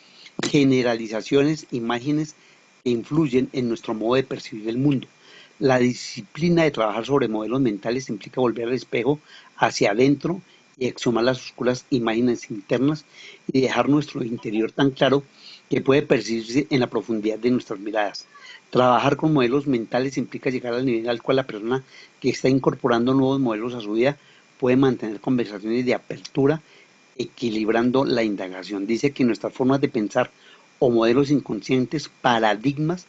generalizaciones, imágenes que influyen en nuestro modo de percibir el mundo. La disciplina de trabajar sobre modelos mentales implica volver al espejo hacia adentro y exhumar las oscuras imágenes internas y dejar nuestro interior tan claro que puede percibirse en la profundidad de nuestras miradas. Trabajar con modelos mentales implica llegar al nivel al cual la persona que está incorporando nuevos modelos a su vida puede mantener conversaciones de apertura, equilibrando la indagación. Dice que nuestras formas de pensar o modelos inconscientes, paradigmas,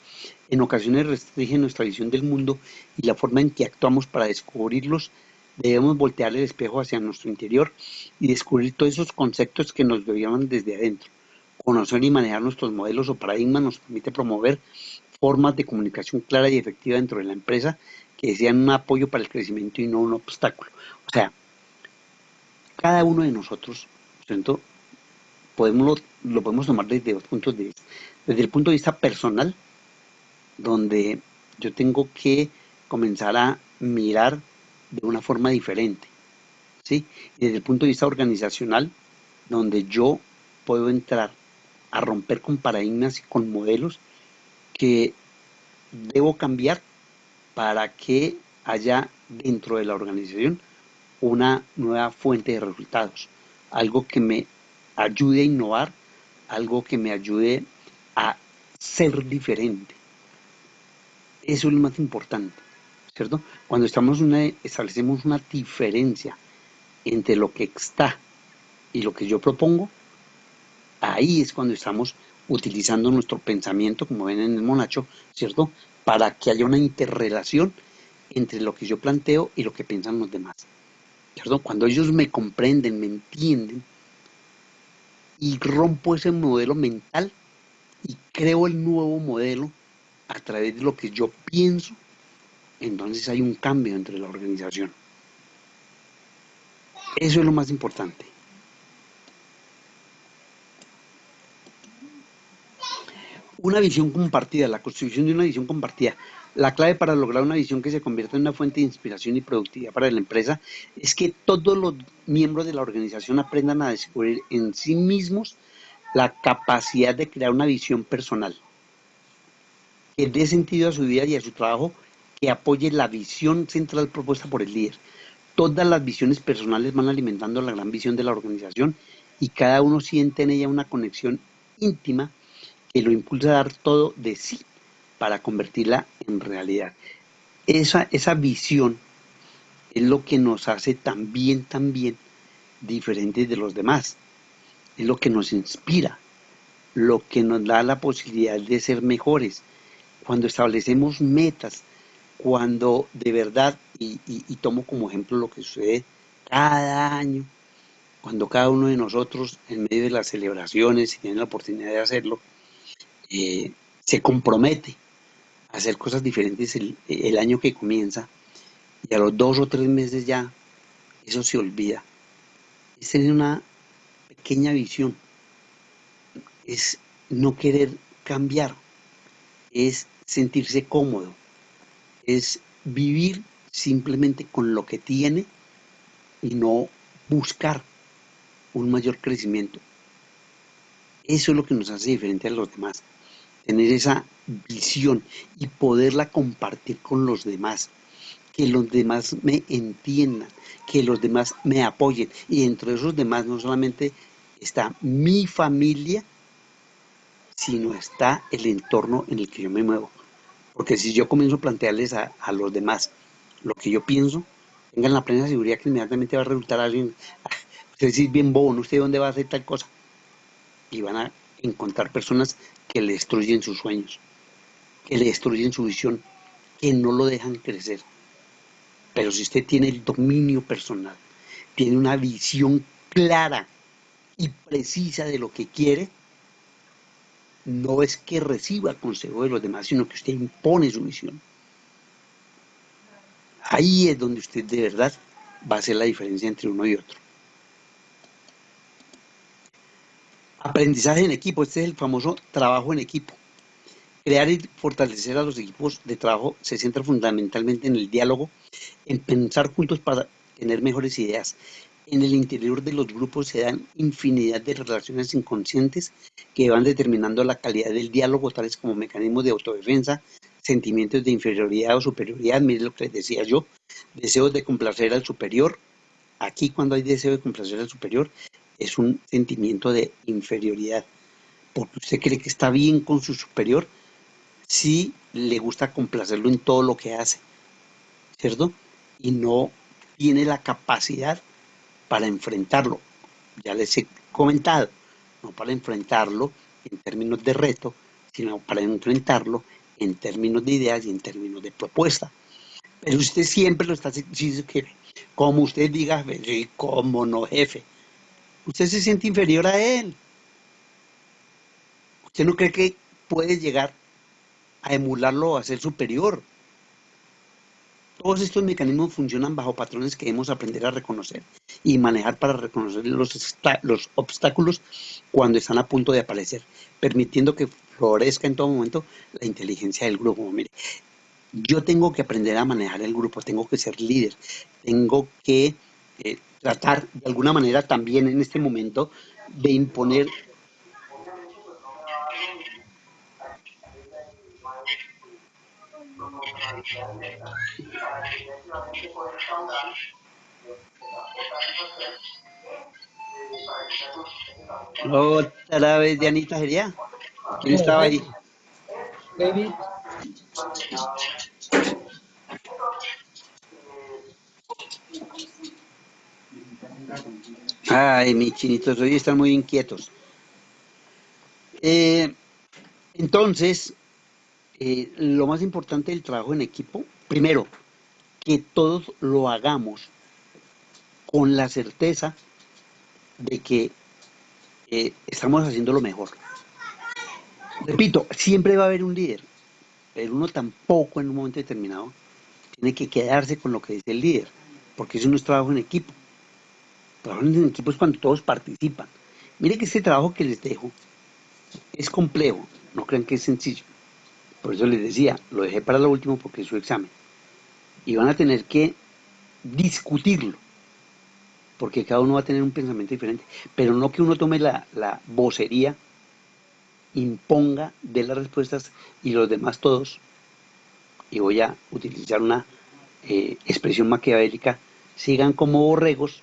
en ocasiones restringen nuestra visión del mundo y la forma en que actuamos. Para descubrirlos, debemos voltear el espejo hacia nuestro interior y descubrir todos esos conceptos que nos gobiernan desde adentro. Conocer y manejar nuestros modelos o paradigmas nos permite promover formas de comunicación clara y efectiva dentro de la empresa que sean un apoyo para el crecimiento y no un obstáculo. O sea, cada uno de nosotros, ¿cierto? Lo podemos tomar desde 2 puntos de vista. Desde el punto de vista personal, donde yo tengo que comenzar a mirar de una forma diferente, ¿sí? Y desde el punto de vista organizacional, donde yo puedo entrar a romper con paradigmas y con modelos que debo cambiar para que haya dentro de la organización una nueva fuente de resultados, algo que me ayude a innovar, algo que me ayude a ser diferente. Eso es lo más importante, ¿cierto? Cuando establecemos una diferencia entre lo que está y lo que yo propongo, ahí es cuando estamos utilizando nuestro pensamiento, como ven en el monacho, ¿cierto? Para que haya una interrelación entre lo que yo planteo y lo que piensan los demás, ¿cierto? Cuando ellos me comprenden, me entienden, y rompo ese modelo mental y creo el nuevo modelo a través de lo que yo pienso, entonces hay un cambio entre la organización. Eso es lo más importante. Una visión compartida, la construcción de una visión compartida. La clave para lograr una visión que se convierta en una fuente de inspiración y productividad para la empresa es que todos los miembros de la organización aprendan a descubrir en sí mismos la capacidad de crear una visión personal que dé sentido a su vida y a su trabajo, que apoye la visión central propuesta por el líder. Todas las visiones personales van alimentando la gran visión de la organización y cada uno siente en ella una conexión íntima que lo impulsa a dar todo de sí para convertirla en realidad. Esa visión es lo que nos hace también diferentes de los demás. Es lo que nos inspira, lo que nos da la posibilidad de ser mejores. Cuando establecemos metas, cuando de verdad, y tomo como ejemplo lo que sucede cada año, cuando cada uno de nosotros, en medio de las celebraciones, si tiene la oportunidad de hacerlo, se compromete a hacer cosas diferentes el año que comienza, y a los 2 o 3 meses ya eso se olvida. Es tener una pequeña visión, es no querer cambiar, es sentirse cómodo, es vivir simplemente con lo que tiene y no buscar un mayor crecimiento. Eso es lo que nos hace diferente a los demás, tener esa visión y poderla compartir con los demás, que los demás me entiendan, que los demás me apoyen, y dentro de esos demás no solamente está mi familia, sino está el entorno en el que yo me muevo. Porque si yo comienzo a plantearles a los demás lo que yo pienso, tengan la plena seguridad que inmediatamente va a resultar alguien, usted sí es bien bobo, ¿no? ¿Usted dónde va a hacer tal cosa? Y van a encontrar personas que le destruyen sus sueños, que le destruyen su visión, que no lo dejan crecer. Pero si usted tiene el dominio personal, tiene una visión clara y precisa de lo que quiere, no es que reciba consejo de los demás, sino que usted impone su visión. Ahí es donde usted de verdad va a hacer la diferencia entre uno y otro. Aprendizaje en equipo, este es el famoso trabajo en equipo. Crear y fortalecer a los equipos de trabajo se centra fundamentalmente en el diálogo, en pensar juntos para tener mejores ideas. En el interior de los grupos se dan infinidad de relaciones inconscientes que van determinando la calidad del diálogo, tales como mecanismos de autodefensa, sentimientos de inferioridad o superioridad. Mire lo que les decía yo, deseos de complacer al superior. Aquí cuando hay deseo de complacer al superior es un sentimiento de inferioridad, porque usted cree que está bien con su superior si le gusta complacerlo en todo lo que hace, ¿cierto? Y no tiene la capacidad para enfrentarlo. Ya les he comentado, no para enfrentarlo en términos de reto, sino para enfrentarlo en términos de ideas y en términos de propuesta. Pero usted siempre lo está diciendo que, como usted diga, sí, cómo no, jefe. Usted se siente inferior a él. Usted no cree que puede llegar a emularlo o a ser superior. Todos estos mecanismos funcionan bajo patrones que debemos aprender a reconocer y manejar para reconocer los obstáculos cuando están a punto de aparecer, permitiendo que florezca en todo momento la inteligencia del grupo. Mire, yo tengo que aprender a manejar el grupo, tengo que ser líder, tengo que tratar de alguna manera también en este momento de imponer otra vez. Dianita, ¿sería? ¿Quién estaba ahí? David, Ay, mis chinitos, hoy están muy inquietos. Entonces, lo más importante del trabajo en equipo, primero, que todos lo hagamos con la certeza de que estamos haciendo lo mejor. Repito, siempre va a haber un líder, pero uno tampoco en un momento determinado tiene que quedarse con lo que dice el líder, porque eso no es trabajo en equipo. Trabajo en equipo es cuando todos participan. Mire que este trabajo que les dejo es complejo, no crean que es sencillo. Por eso les decía, lo dejé para lo último porque es su examen. Y van a tener que discutirlo. porque cada uno va a tener un pensamiento diferente, pero no que uno tome la vocería, imponga de las respuestas y los demás todos, y voy a utilizar una expresión maquiavélica, sigan como borregos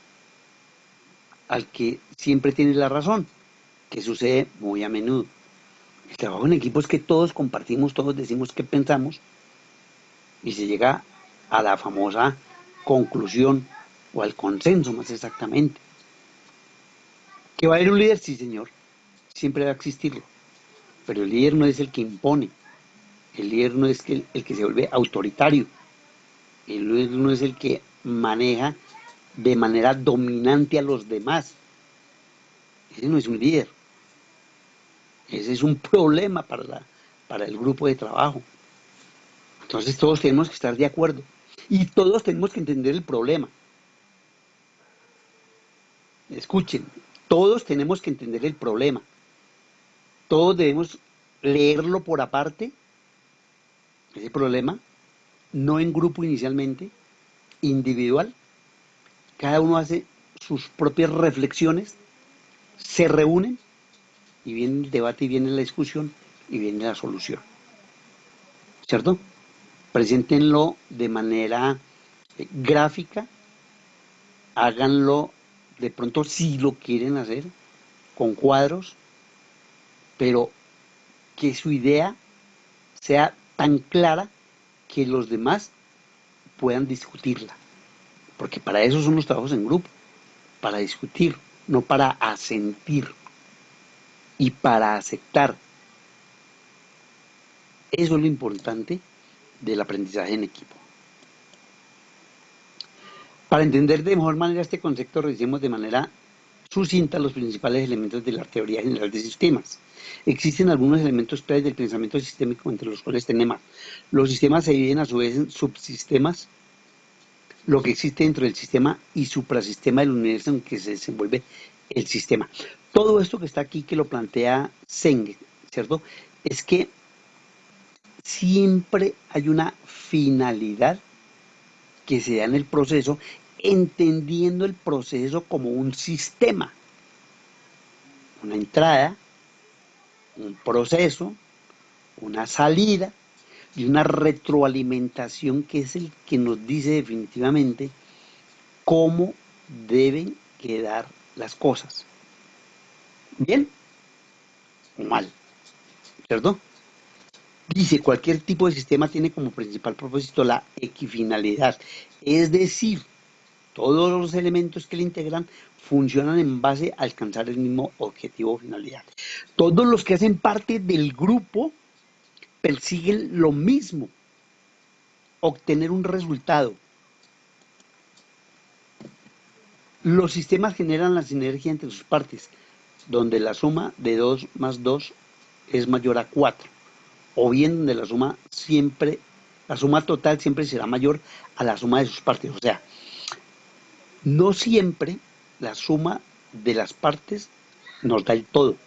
al que siempre tiene la razón, que sucede muy a menudo. El trabajo en equipo es que todos compartimos, todos decimos qué pensamos y se llega a la famosa conclusión o al consenso más exactamente. ¿Que va a haber un líder? Sí, señor, siempre va a existirlo, pero el líder no es el que impone, el líder no es el que se vuelve autoritario, el líder no es el que maneja de manera dominante a los demás. Ese no es un líder. Ese es un problema para el grupo de trabajo. Entonces todos tenemos que estar de acuerdo y todos tenemos que entender el problema. Escuchen, todos tenemos que entender el problema. Todos debemos leerlo por aparte, ese problema, no en grupo inicialmente, individual. Cada uno hace sus propias reflexiones, se reúnen y viene el debate y viene la discusión y viene la solución. ¿Cierto? Preséntenlo de manera gráfica, háganlo de pronto si lo quieren hacer, con cuadros, pero que su idea sea tan clara que los demás puedan discutirla. Porque para eso son los trabajos en grupo, para discutir, no para asentir y para aceptar. Eso es lo importante del aprendizaje en equipo. Para entender de mejor manera este concepto, revisemos de manera sucinta los principales elementos de la teoría general de sistemas. Existen algunos elementos claves del pensamiento sistémico entre los cuales tenemos. Los sistemas se dividen a su vez en subsistemas, lo que existe dentro del sistema y suprasistema del universo en que se desenvuelve el sistema. Todo esto que está aquí, que lo plantea Senge, ¿cierto? Es que siempre hay una finalidad que se da en el proceso, entendiendo el proceso como un sistema, una entrada, un proceso, una salida y una retroalimentación que es el que nos dice definitivamente cómo deben quedar las cosas. ¿Bien o mal? ¿Cierto? Dice, cualquier tipo de sistema tiene como principal propósito la equifinalidad, es decir, todos los elementos que le integran funcionan en base a alcanzar el mismo objetivo o finalidad. Todos los que hacen parte del grupo persiguen lo mismo, obtener un resultado. Los sistemas generan la sinergia entre sus partes, donde la suma de 2 más 2 es mayor a 4, o bien donde la suma total siempre será mayor a la suma de sus partes. O sea, no siempre la suma de las partes nos da el todo.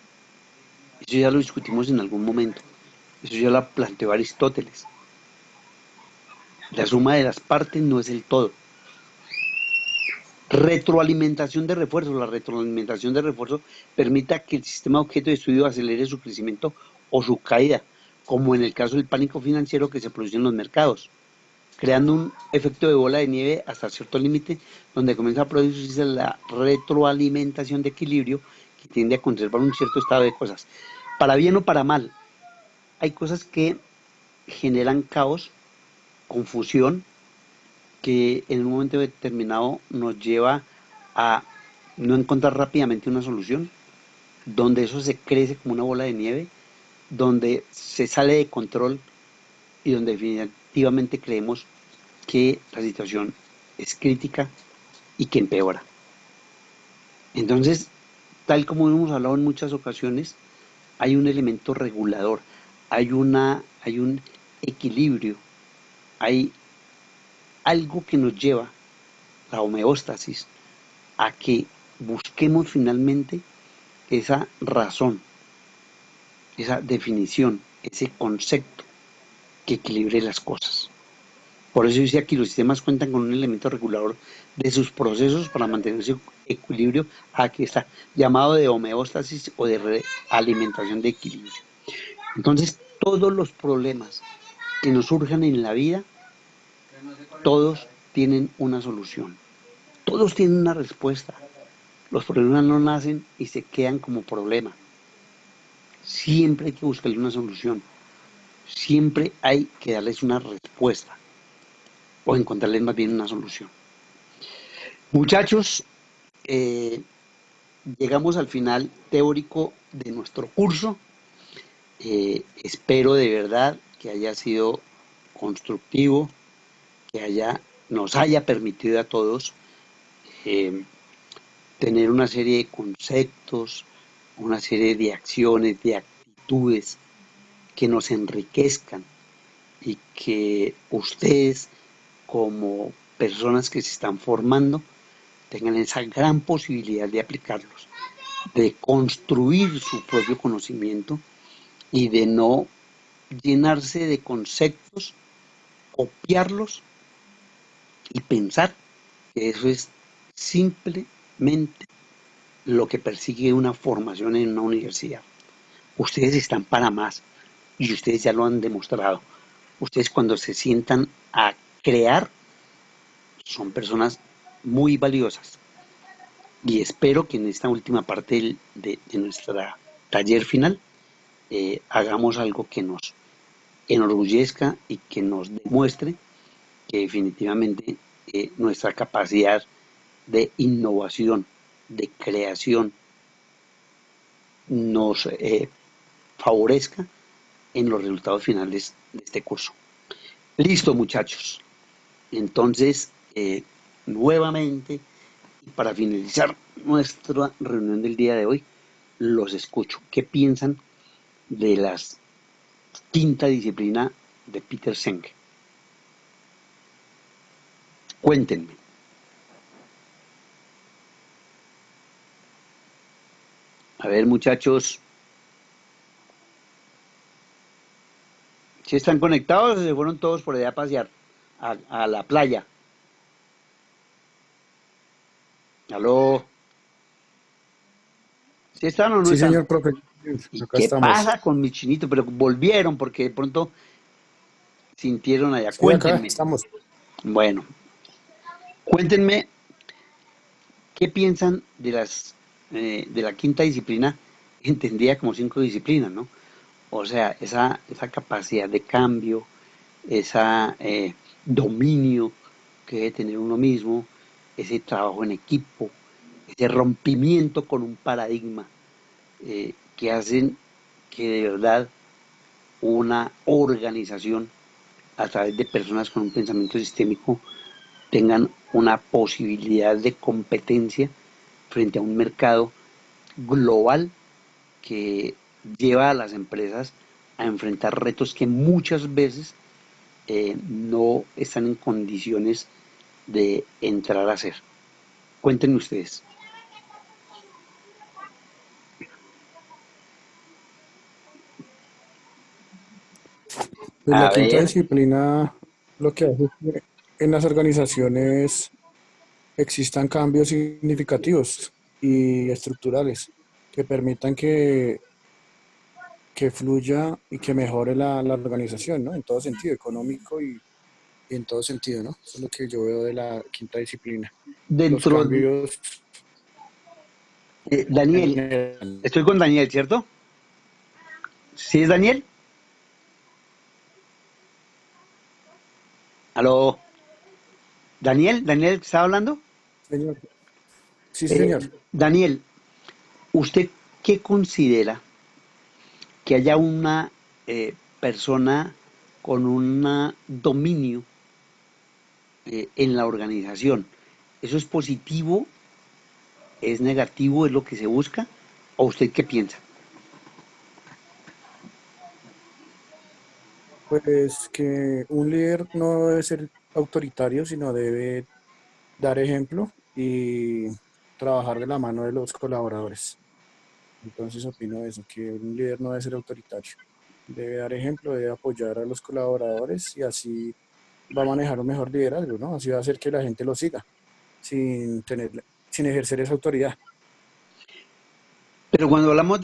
Eso ya lo discutimos en algún momento. Eso ya lo planteó Aristóteles. La suma de las partes no es el todo. Retroalimentación de refuerzo. La retroalimentación de refuerzo permite que el sistema objeto de estudio acelere su crecimiento o su caída, como en el caso del pánico financiero que se produce en los mercados, creando un efecto de bola de nieve hasta cierto límite, donde comienza a producirse la retroalimentación de equilibrio que tiende a conservar un cierto estado de cosas. Para bien o para mal, hay cosas que generan caos, confusión, que en un momento determinado nos lleva a no encontrar rápidamente una solución, donde eso se crece como una bola de nieve, donde se sale de control y donde definitivamente creemos que la situación es crítica y que empeora. Entonces, tal como hemos hablado en muchas ocasiones, hay un elemento regulador, hay un equilibrio, hay algo que nos lleva, la homeostasis, a que busquemos finalmente esa razón, esa definición, ese concepto que equilibre las cosas. Por eso dice aquí, los sistemas cuentan con un elemento regulador de sus procesos para mantener su equilibrio. Aquí está, llamado de homeostasis o de realimentación de equilibrio. Entonces, todos los problemas que nos surjan en la vida, todos tienen una solución. Todos tienen una respuesta. Los problemas no nacen y se quedan como problema. Siempre hay que buscarle una solución. Siempre hay que darles una respuesta o encontrarles más bien una solución. Muchachos, llegamos al final teórico de nuestro curso. Espero de verdad que haya sido constructivo, que nos haya permitido a todos tener una serie de conceptos, una serie de acciones, de actitudes que nos enriquezcan y que ustedes como personas que se están formando tengan esa gran posibilidad de aplicarlos, de construir su propio conocimiento y de no llenarse de conceptos, copiarlos y pensar que eso es simplemente lo que persigue una formación en una universidad. Ustedes están para más y ustedes ya lo han demostrado. Ustedes cuando se sientan a crear son personas muy valiosas y espero que en esta última parte de nuestro taller final hagamos algo que nos enorgullezca y que nos demuestre que definitivamente nuestra capacidad de innovación, de creación, nos favorezca en los resultados finales de este curso. Listo, muchachos. Entonces, nuevamente, para finalizar nuestra reunión del día de hoy, los escucho. ¿Qué piensan de la quinta disciplina de Peter Senge? Cuéntenme. A ver, muchachos. ¿Sí están conectados o se fueron todos por allá a pasear a la playa? ¿Aló? ¿Sí están o no Sí, están? señor profe. ¿Y Acá qué estamos. pasa con mi chinito? Pero volvieron porque de pronto sintieron allá. Sí, acá Cuéntenme. estamos. Bueno, cuéntenme qué piensan de la quinta disciplina, entendida como 5 disciplinas, ¿no? O sea, esa capacidad de cambio, ese dominio que debe tener uno mismo, ese trabajo en equipo, ese rompimiento con un paradigma que hacen que de verdad una organización a través de personas con un pensamiento sistémico tengan una posibilidad de competencia frente a un mercado global que lleva a las empresas a enfrentar retos que muchas veces no están en condiciones de entrar a hacer. Cuéntenme ustedes. Pues A la quinta ver, disciplina lo que hace es que en las organizaciones existan cambios significativos y estructurales que permitan que fluya y que mejore la organización, ¿no? En todo sentido, económico y en todo sentido, ¿no? Eso es lo que yo veo de la quinta disciplina. Los dentro, cambios Daniel, generan. estoy con Daniel, ¿cierto? ¿Sí es Daniel? ¿Aló? ¿Daniel está hablando? Señor. Sí, señor. Daniel, ¿usted qué considera que haya una persona con un dominio en la organización? ¿Eso es positivo? ¿Es negativo? ¿Es lo que se busca? ¿O usted qué piensa? Pues que un líder no debe ser autoritario, sino debe dar ejemplo y trabajar de la mano de los colaboradores. Entonces opino eso, que un líder no debe ser autoritario. Debe dar ejemplo, debe apoyar a los colaboradores y así va a manejar un mejor liderazgo, ¿no? Así va a hacer que la gente lo siga sin ejercer esa autoridad. Pero cuando hablamos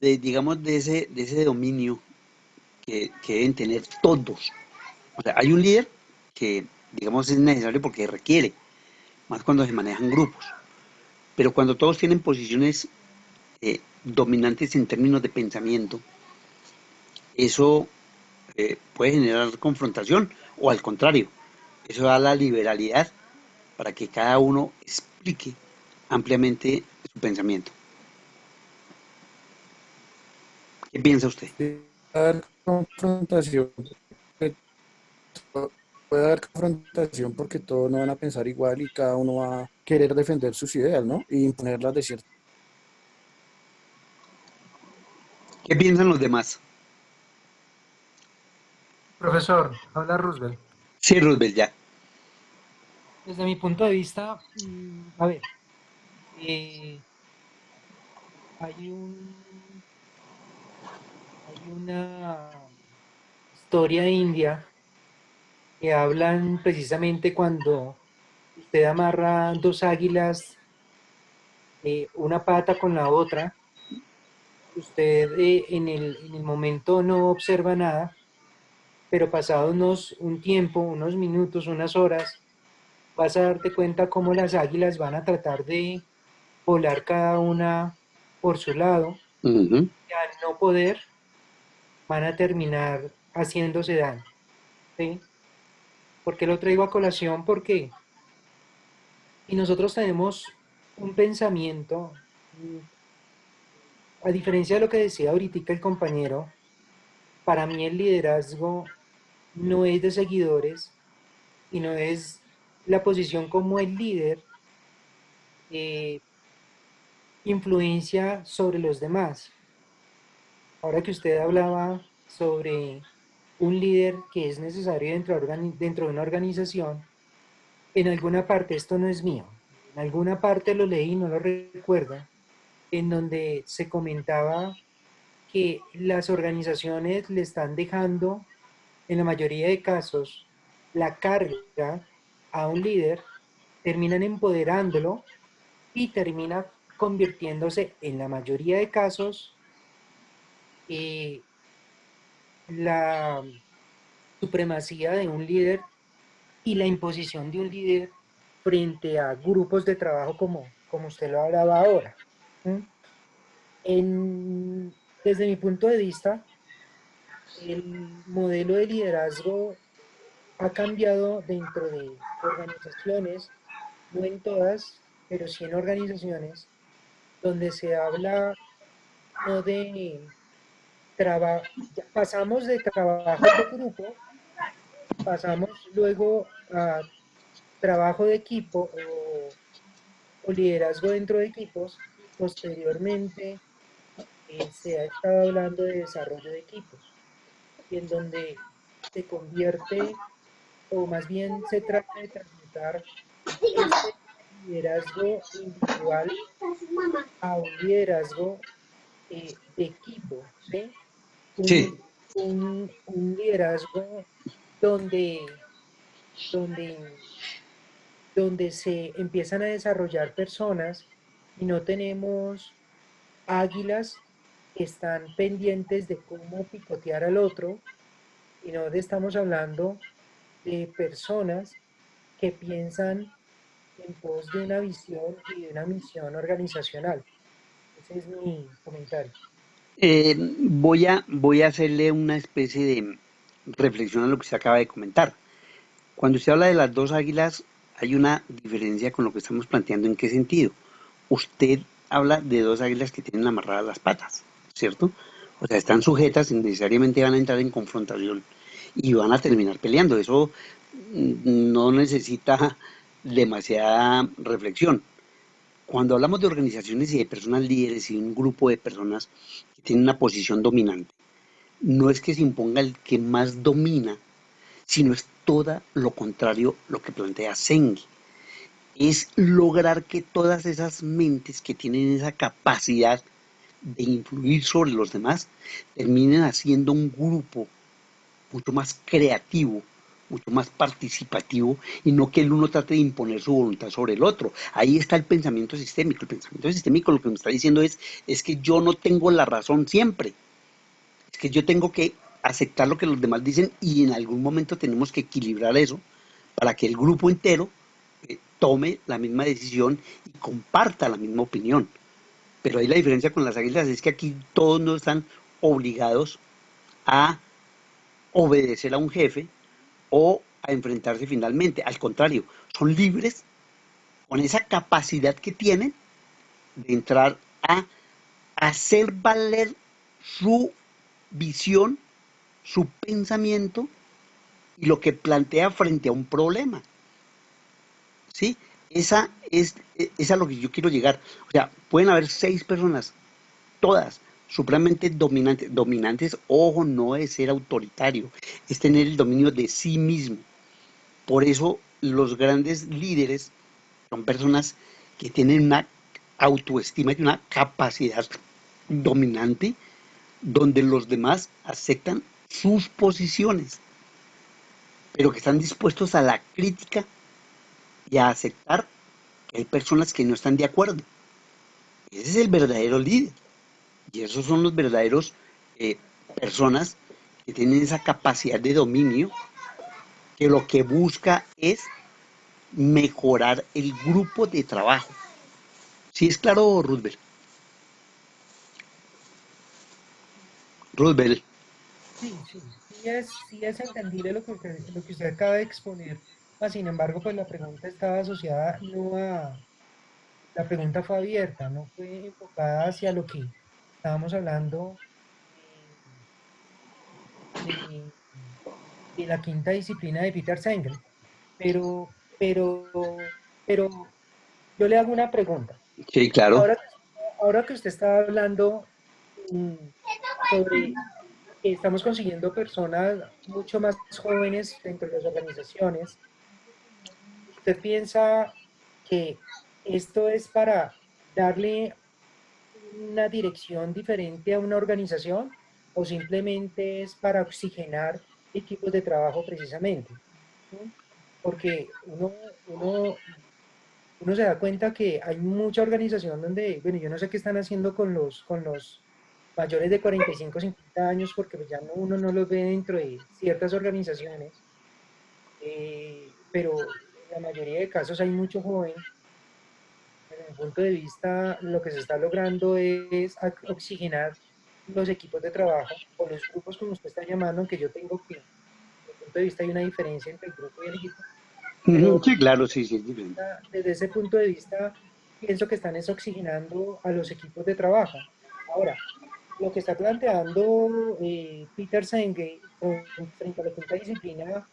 digamos, de ese dominio que deben tener todos, o sea, hay un líder que, digamos, es necesario porque requiere, más cuando se manejan grupos, pero cuando todos tienen posiciones dominantes en términos de pensamiento, eso puede generar confrontación o al contrario, eso da la liberalidad para que cada uno explique ampliamente su pensamiento. ¿Qué piensa usted? Puede haber confrontación, porque puede haber confrontación porque todos no van a pensar igual y cada uno va a querer defender sus ideas, ¿no? Y imponerlas de cierta. ¿Qué piensan los demás? Profesor, habla Roosevelt. Sí, Roosevelt, ya. Desde mi punto de vista, a ver, hay una historia india que hablan precisamente cuando usted amarra dos águilas, una pata con la otra, usted en el momento no observa nada, pero pasado un tiempo, unos minutos, unas horas, vas a darte cuenta cómo las águilas van a tratar de volar cada una por su lado, Uh-huh. y al no poder, van a terminar haciéndose daño, ¿sí? ¿Por qué lo traigo a colación? Porque si nosotros tenemos un pensamiento, a diferencia de lo que decía ahorita el compañero, para mí el liderazgo no es de seguidores, sino es la posición como el líder, influencia sobre los demás. Ahora que usted hablaba sobre un líder que es necesario dentro de una organización, en alguna parte, esto no es mío, en alguna parte lo leí, no lo recuerdo, en donde se comentaba que las organizaciones le están dejando, en la mayoría de casos, la carga a un líder, terminan empoderándolo y termina convirtiéndose, en la mayoría de casos, la supremacía de un líder y la imposición de un líder frente a grupos de trabajo como usted lo hablaba ahora. Desde mi punto de vista, el modelo de liderazgo ha cambiado dentro de organizaciones, no en todas, pero sí en organizaciones, donde se habla no de trabajo, pasamos de trabajos de grupo, pasamos luego a trabajo de equipo o liderazgo dentro de equipos, y posteriormente se ha estado hablando de desarrollo de equipos, y en donde se convierte, o más bien se trata de transmutar este liderazgo individual a un liderazgo de equipo, ¿sí? Sí. Un liderazgo donde, donde, donde se empiezan a desarrollar personas y no tenemos águilas que están pendientes de cómo picotear al otro, sino estamos hablando de personas que piensan en pos de una visión y de una misión organizacional. Ese es mi comentario. Voy a hacerle una especie de reflexión a lo que se acaba de comentar. Cuando usted habla de las dos águilas, hay una diferencia con lo que estamos planteando. ¿En qué sentido? Usted habla de dos águilas que tienen amarradas las patas, ¿cierto? O sea, están sujetas y necesariamente van a entrar en confrontación y van a terminar peleando. Eso no necesita demasiada reflexión. Cuando hablamos de organizaciones y de personas líderes y un grupo de personas que tienen una posición dominante, no es que se imponga el que más domina, sino es todo lo contrario lo que plantea Senge. Es lograr que todas esas mentes que tienen esa capacidad de influir sobre los demás terminen haciendo un grupo mucho más creativo, mucho más participativo y no que el uno trate de imponer su voluntad sobre el otro. Ahí está el pensamiento sistémico. El pensamiento sistémico lo que me está diciendo es que yo no tengo la razón siempre. Es que yo tengo que aceptar lo que los demás dicen y en algún momento tenemos que equilibrar eso para que el grupo entero tome la misma decisión y comparta la misma opinión. Pero ahí la diferencia con las águilas es que aquí todos no están obligados a obedecer a un jefe o a enfrentarse finalmente. Al contrario, son libres con esa capacidad que tienen de entrar a hacer valer su visión, su pensamiento y lo que plantea frente a un problema. ¿Sí? Esa es a lo que yo quiero llegar. O sea, pueden haber 6 personas, todas supremamente dominantes. Dominantes, ojo, no es ser autoritario, es tener el dominio de sí mismo. Por eso los grandes líderes son personas que tienen una autoestima y una capacidad dominante donde los demás aceptan sus posiciones, pero que están dispuestos a la crítica y a aceptar que hay personas que no están de acuerdo. Ese es el verdadero líder. Y esos son los verdaderos personas que tienen esa capacidad de dominio, que lo que busca es mejorar el grupo de trabajo. ¿Sí es claro, Roosevelt? Roosevelt. Sí es entendible lo que usted acaba de exponer. Sin embargo, pues la pregunta estaba asociada no a, la pregunta fue abierta, no fue enfocada hacia lo que estábamos hablando de, de la quinta disciplina de Peter Senge. Pero, pero yo le hago una pregunta. Sí, claro. Ahora que usted está hablando sobre que estamos consiguiendo personas mucho más jóvenes dentro de las organizaciones, ¿usted piensa que esto es para darle una dirección diferente a una organización o simplemente es para oxigenar equipos de trabajo precisamente? ¿Sí? Porque uno se da cuenta que hay mucha organización donde, bueno, yo no sé qué están haciendo con los mayores de 45, 50 años, porque pues ya uno no los ve dentro de ciertas organizaciones, pero en la mayoría de casos hay mucho joven. Desde mi punto de vista, lo que se está logrando es oxigenar los equipos de trabajo o los grupos, como usted está llamando, aunque yo tengo que, desde mi punto de vista, hay una diferencia entre el grupo y el equipo. Pero Sí, claro, sí, sí, es diferente. desde ese punto de vista, pienso que están es oxigenando a los equipos de trabajo. Ahora, lo que está planteando Peter Senge frente a la quinta disciplina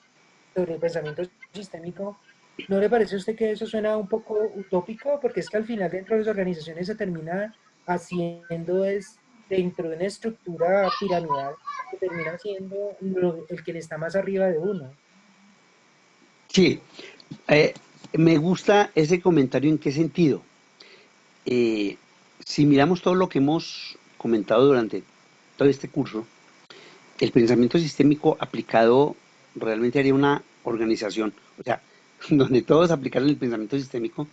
sobre el pensamiento sistémico, ¿no le parece a usted que eso suena un poco utópico? Porque es que al final dentro de las organizaciones se termina haciendo es dentro de una estructura piramidal, se termina siendo el quien está más arriba de uno. Sí, me gusta ese comentario. ¿En qué sentido? Si miramos todo lo que hemos comentado durante todo este curso, el pensamiento sistémico aplicado realmente haría una organización, o sea, donde todos aplicaran el pensamiento sistémico,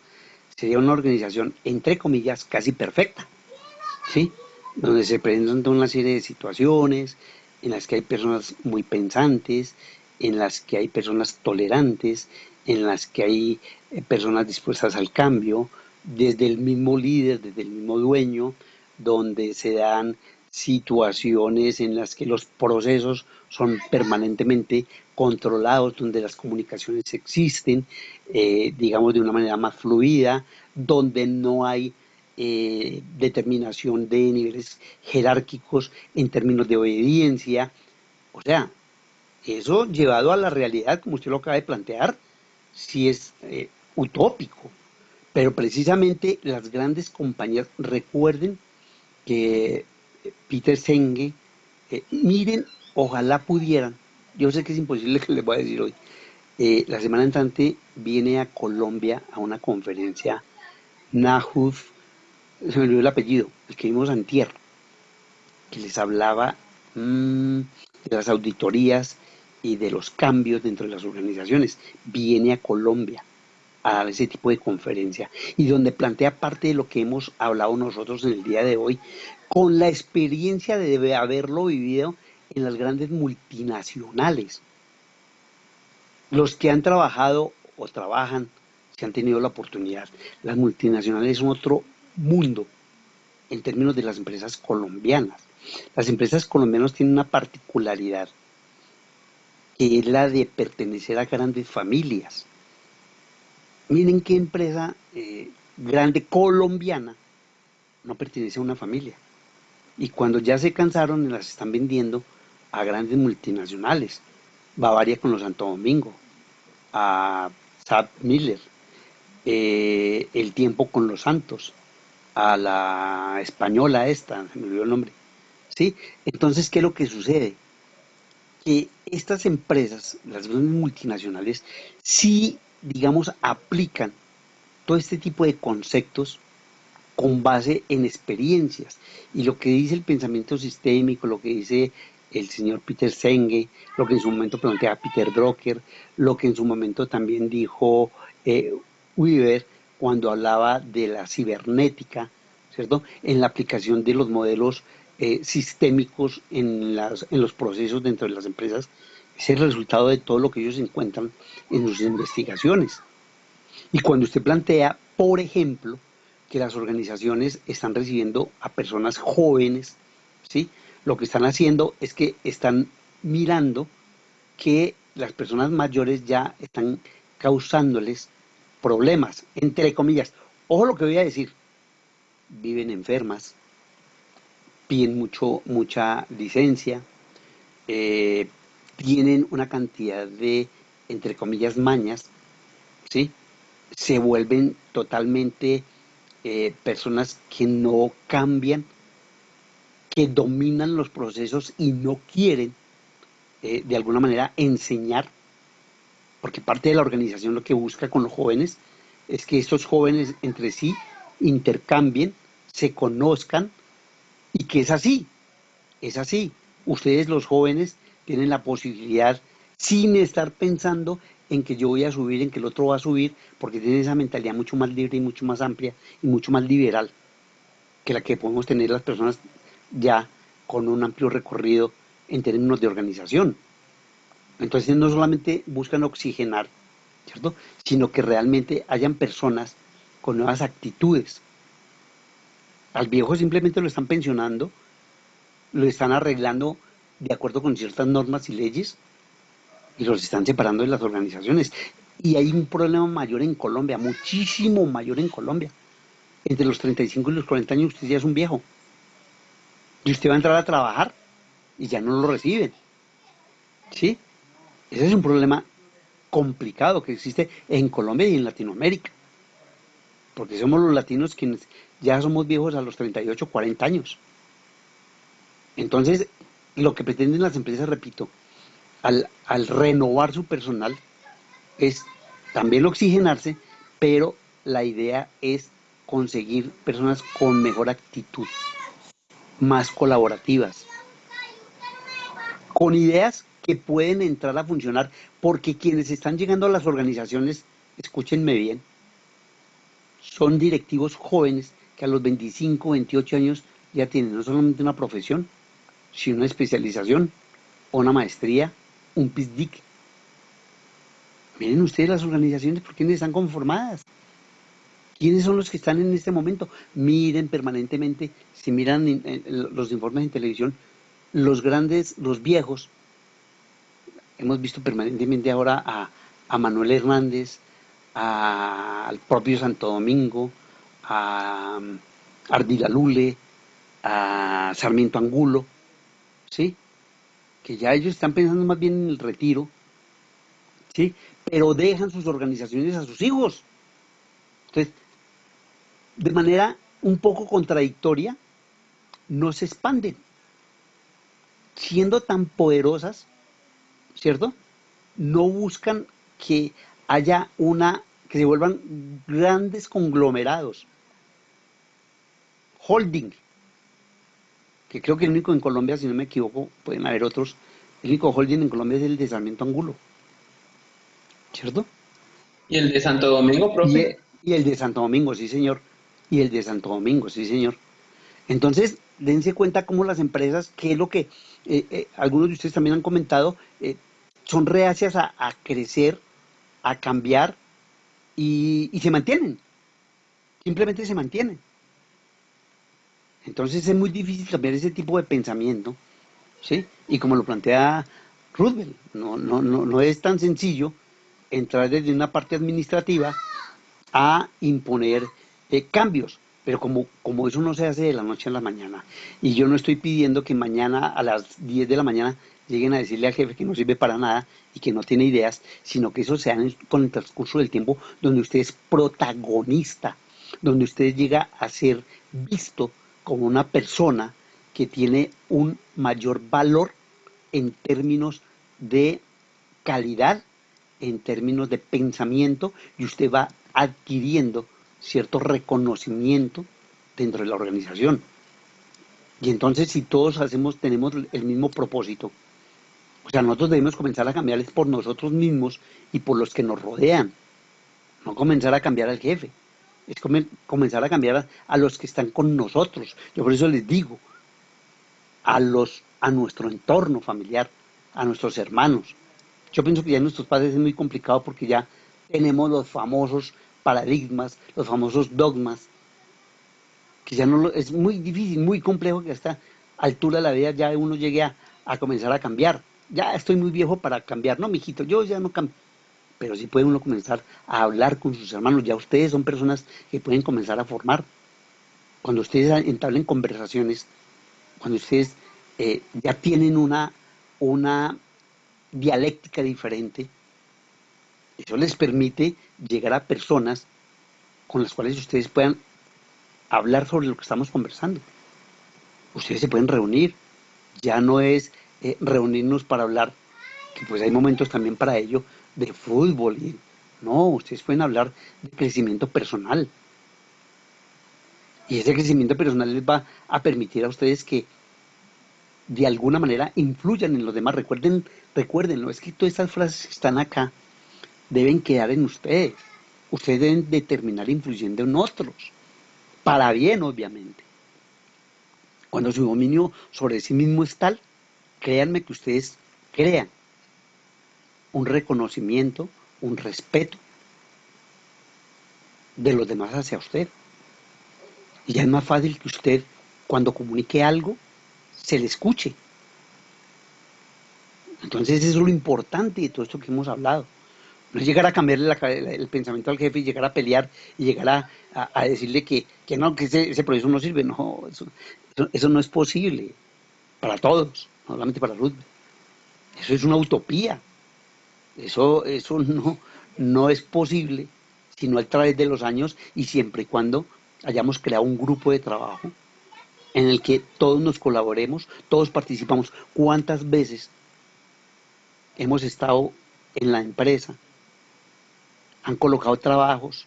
sería una organización, entre comillas, casi perfecta, ¿sí? Donde se presentan una serie de situaciones en las que hay personas muy pensantes, en las que hay personas tolerantes, en las que hay personas dispuestas al cambio, desde el mismo líder, desde el mismo dueño, donde se dan situaciones en las que los procesos son permanentemente controlados, donde las comunicaciones existen, digamos, de una manera más fluida, donde no hay determinación de niveles jerárquicos en términos de obediencia. O sea, eso llevado a la realidad, como usted lo acaba de plantear, sí es utópico. Pero precisamente las grandes compañías, recuerden que Peter Senge, miren, ojalá pudieran, yo sé que es imposible que les voy a decir hoy, la semana entrante viene a Colombia a una conferencia Nahud, se me olvidó el apellido, el que vimos antier, que les hablaba de las auditorías y de los cambios dentro de las organizaciones. Viene a Colombia a dar ese tipo de conferencia y donde plantea parte de lo que hemos hablado nosotros en el día de hoy, con la experiencia de haberlo vivido en las grandes multinacionales. Los que han trabajado o trabajan, si han tenido la oportunidad, las multinacionales son otro mundo en términos de las empresas colombianas. Las empresas colombianas tienen una particularidad, que es la de pertenecer a grandes familias. Miren qué empresa grande colombiana no pertenece a una familia. Y cuando ya se cansaron, las están vendiendo a grandes multinacionales. Bavaria con los Santo Domingo, a Saab Miller, El Tiempo con los Santos, a la española esta, se me olvidó el nombre. ¿Sí? Entonces, ¿qué es lo que sucede? Que estas empresas, las grandes multinacionales, sí, digamos, aplican todo este tipo de conceptos con base en experiencias. Y lo que dice el pensamiento sistémico, lo que dice el señor Peter Senge, lo que en su momento plantea Peter Drucker, lo que en su momento también dijo Weaver cuando hablaba de la cibernética, ¿cierto? En la aplicación de los modelos sistémicos en los procesos dentro de las empresas, es el resultado de todo lo que ellos encuentran en sus investigaciones. Y cuando usted plantea, por ejemplo, que las organizaciones están recibiendo a personas jóvenes, ¿sí? Lo que están haciendo es que están mirando que las personas mayores ya están causándoles problemas, entre comillas. Ojo lo que voy a decir, viven enfermas, piden mucha licencia, tienen una cantidad de, entre comillas, mañas, ¿sí? Se vuelven totalmente personas que no cambian, que dominan los procesos y no quieren de alguna manera enseñar, porque parte de la organización lo que busca con los jóvenes es que estos jóvenes entre sí intercambien, se conozcan, y que es así. Ustedes los jóvenes tienen la posibilidad, sin estar pensando en que yo voy a subir, en que el otro va a subir, porque tienen esa mentalidad mucho más libre y mucho más amplia y mucho más liberal que la que podemos tener las personas ya con un amplio recorrido en términos de organización. Entonces no solamente buscan oxigenar, ¿cierto?, sino que realmente hayan personas con nuevas actitudes. Al viejo simplemente lo están pensionando, lo están arreglando de acuerdo con ciertas normas y leyes y los están separando de las organizaciones. Y hay un problema mayor en Colombia, muchísimo mayor en Colombia. Entre los 35 y los 40 años usted ya es un viejo. Y usted va a entrar a trabajar y ya no lo reciben. ¿Sí? Ese es un problema complicado que existe en Colombia y en Latinoamérica. Porque somos los latinos quienes ya somos viejos a los 38, 40 años. Entonces, lo que pretenden las empresas, repito, al renovar su personal, es también oxigenarse, pero la idea es conseguir personas con mejor actitud, más colaborativas, con ideas que pueden entrar a funcionar, porque quienes están llegando a las organizaciones, escúchenme bien, son directivos jóvenes que a los 25, 28 años ya tienen no solamente una profesión, sino una especialización, una maestría, un PhD. Miren ustedes las organizaciones por quiénes están conformadas. ¿Quiénes son los que están en este momento? Miren permanentemente, si miran los informes en televisión, los grandes, los viejos, hemos visto permanentemente ahora a Manuel Hernández, al propio Santo Domingo, a Ardila Lule, a Sarmiento Angulo, ¿sí? Que ya ellos están pensando más bien en el retiro, ¿sí? Pero dejan sus organizaciones a sus hijos. Entonces, de manera un poco contradictoria, no se expanden. Siendo tan poderosas, ¿cierto? No buscan que haya que se vuelvan grandes conglomerados. Holding, que creo que el único en Colombia, si no me equivoco, pueden haber otros, El único holding en Colombia es el de Sarmiento Angulo, ¿cierto? ¿Y el de Santo Domingo, profe? Y el de Santo Domingo, sí, señor. Y el de Santo Domingo, sí, señor. Entonces, dense cuenta cómo las empresas, que es lo que algunos de ustedes también han comentado, son reacias a crecer, a cambiar y se mantienen. Simplemente se mantienen. Entonces es muy difícil cambiar ese tipo de pensamiento, ¿sí? Y como lo plantea Roosevelt, no es tan sencillo entrar desde una parte administrativa a imponer cambios, pero como eso no se hace de la noche a la mañana, y yo no estoy pidiendo que mañana a las 10 de la mañana lleguen a decirle al jefe que no sirve para nada y que no tiene ideas, sino que eso se haga con el transcurso del tiempo, donde usted es protagonista, donde usted llega a ser visto como una persona que tiene un mayor valor en términos de calidad, en términos de pensamiento, y usted va adquiriendo cierto reconocimiento dentro de la organización. Y entonces si todos tenemos el mismo propósito, o sea, nosotros debemos comenzar a cambiarles por nosotros mismos y por los que nos rodean, no comenzar a cambiar al jefe, es comenzar a cambiar a los que están con nosotros. Yo por eso les digo, a nuestro entorno familiar, a nuestros hermanos. Yo pienso que ya en nuestros padres es muy complicado porque ya tenemos los famosos paradigmas, los famosos dogmas, que ya no es muy difícil, muy complejo que a esta altura de la vida ya uno llegue a comenzar a cambiar. Ya estoy muy viejo para cambiar, no, mijito, yo ya no cambio. Pero sí puede uno comenzar a hablar con sus hermanos. Ya ustedes son personas que pueden comenzar a formar. Cuando ustedes entablen conversaciones, cuando ustedes ya tienen una dialéctica diferente, eso les permite llegar a personas con las cuales ustedes puedan hablar sobre lo que estamos conversando. Ustedes se pueden reunir, ya no es reunirnos para hablar, que pues hay momentos también para ello, de fútbol. No, ustedes pueden hablar de crecimiento personal. Y ese crecimiento personal les va a permitir a ustedes que de alguna manera influyan en los demás. Recuérdenlo, es que todas estas frases que están acá deben quedar en ustedes. Ustedes deben determinar influyendo en otros, para bien, obviamente. Cuando su dominio sobre sí mismo es tal, créanme que ustedes crean un reconocimiento, un respeto de los demás hacia usted. Y ya es más fácil que usted, cuando comunique algo, se le escuche. Entonces eso es lo importante de todo esto que hemos hablado. No es llegar a cambiarle el pensamiento al jefe y llegar a pelear y llegar a decirle que no, que ese proceso no sirve. No, eso no es posible para todos, no solamente para Ruth. Eso es una utopía. Eso no es posible, sino a través de los años y siempre y cuando hayamos creado un grupo de trabajo en el que todos nos colaboremos, todos participamos. ¿Cuántas veces hemos estado en la empresa? Han colocado trabajos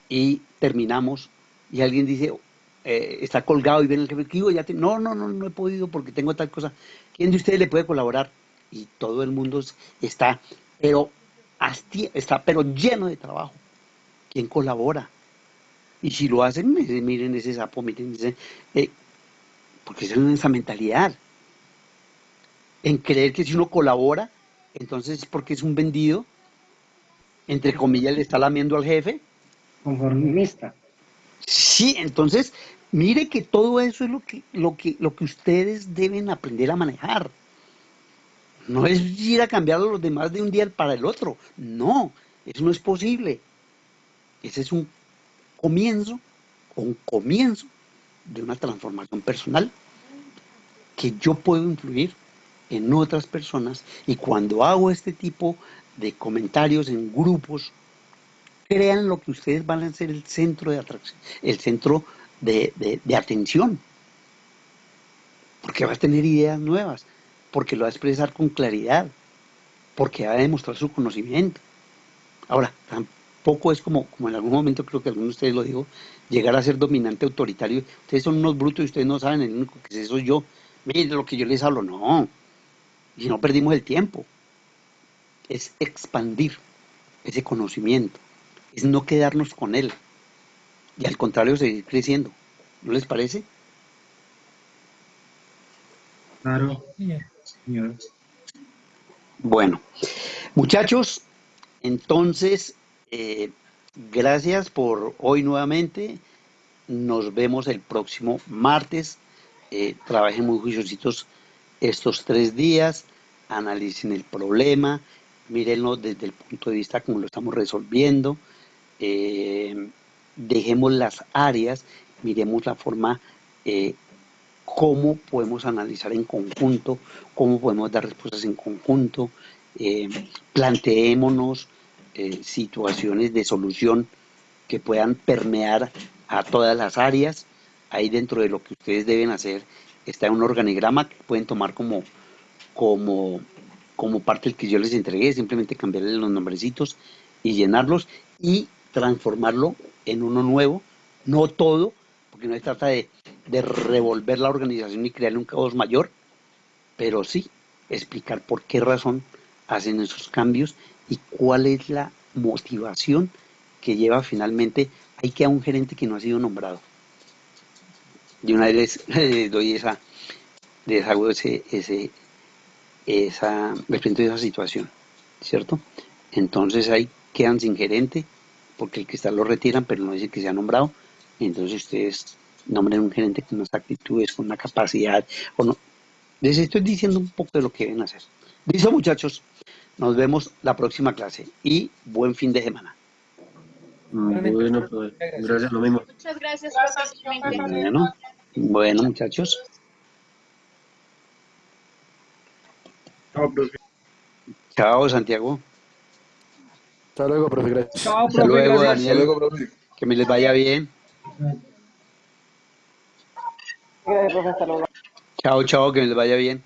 y terminamos y alguien dice, está colgado y viene el jefe, digo, no he podido porque tengo tal cosa. ¿Quién de ustedes le puede colaborar? Y todo el mundo está pero lleno de trabajo. ¿Quién colabora? Y si lo hacen, miren ese sapo, miren ese, porque es esa mentalidad, en creer que si uno colabora, entonces es porque es un vendido, entre comillas, le está lamiendo al jefe. Conformista. Sí, entonces, mire que todo eso es lo que ustedes deben aprender a manejar. No es ir a cambiar a los demás de un día para el otro. No, eso no es posible. Ese es un comienzo de una transformación personal que yo puedo influir en otras personas, y cuando hago este tipo de comentarios en grupos, crean lo que ustedes van a ser el centro de atracción, el centro de atención, porque va a tener ideas nuevas, porque lo va a expresar con claridad, porque va a demostrar su conocimiento. Ahora, tampoco es como en algún momento creo que alguno de ustedes lo dijo, llegar a ser dominante, autoritario. Ustedes son unos brutos y ustedes no saben, el único que sé soy yo. Miren lo que yo les hablo. No, y no perdimos el tiempo. Es expandir ese conocimiento, es no quedarnos con él y al contrario seguir creciendo. ¿No les parece? Claro, señor. Bueno, muchachos, entonces, gracias por hoy nuevamente. Nos vemos el próximo martes. Trabajen muy juiciositos estos 3 días, analicen el problema, mírenlo desde el punto de vista como lo estamos resolviendo, dejemos las áreas, miremos la forma, cómo podemos analizar en conjunto, cómo podemos dar respuestas en conjunto, planteémonos situaciones de solución que puedan permear a todas las áreas. Ahí dentro de lo que ustedes deben hacer está un organigrama que pueden tomar como parte del que yo les entregué, simplemente cambiarle los nombrecitos y llenarlos y transformarlo en uno nuevo, no todo, porque no se trata de revolver la organización y crearle un caos mayor, pero sí explicar por qué razón hacen esos cambios y cuál es la motivación que lleva finalmente. Ahí queda un gerente que no ha sido nombrado. Y una vez les doy les hago les presento esa situación, ¿cierto? Entonces ahí quedan sin gerente, porque el que está lo retiran, pero no dice que se ha nombrado. Entonces ustedes nombren un gerente con unas actitudes, con una capacidad, o no. Les estoy diciendo un poco de lo que deben hacer. Listo, muchachos, nos vemos la próxima clase y buen fin de semana. Bueno, pues, gracias, lo mismo. Muchas gracias, profesor. Bueno, muchachos. Chao, profe. Chao, Santiago. Hasta luego, profe. Gracias. Chao, Hasta profe, luego, gracias. Daniel. Hasta luego, profe. Que me les vaya bien. Gracias, profe. Hasta luego. Chao, chao, que me les vaya bien.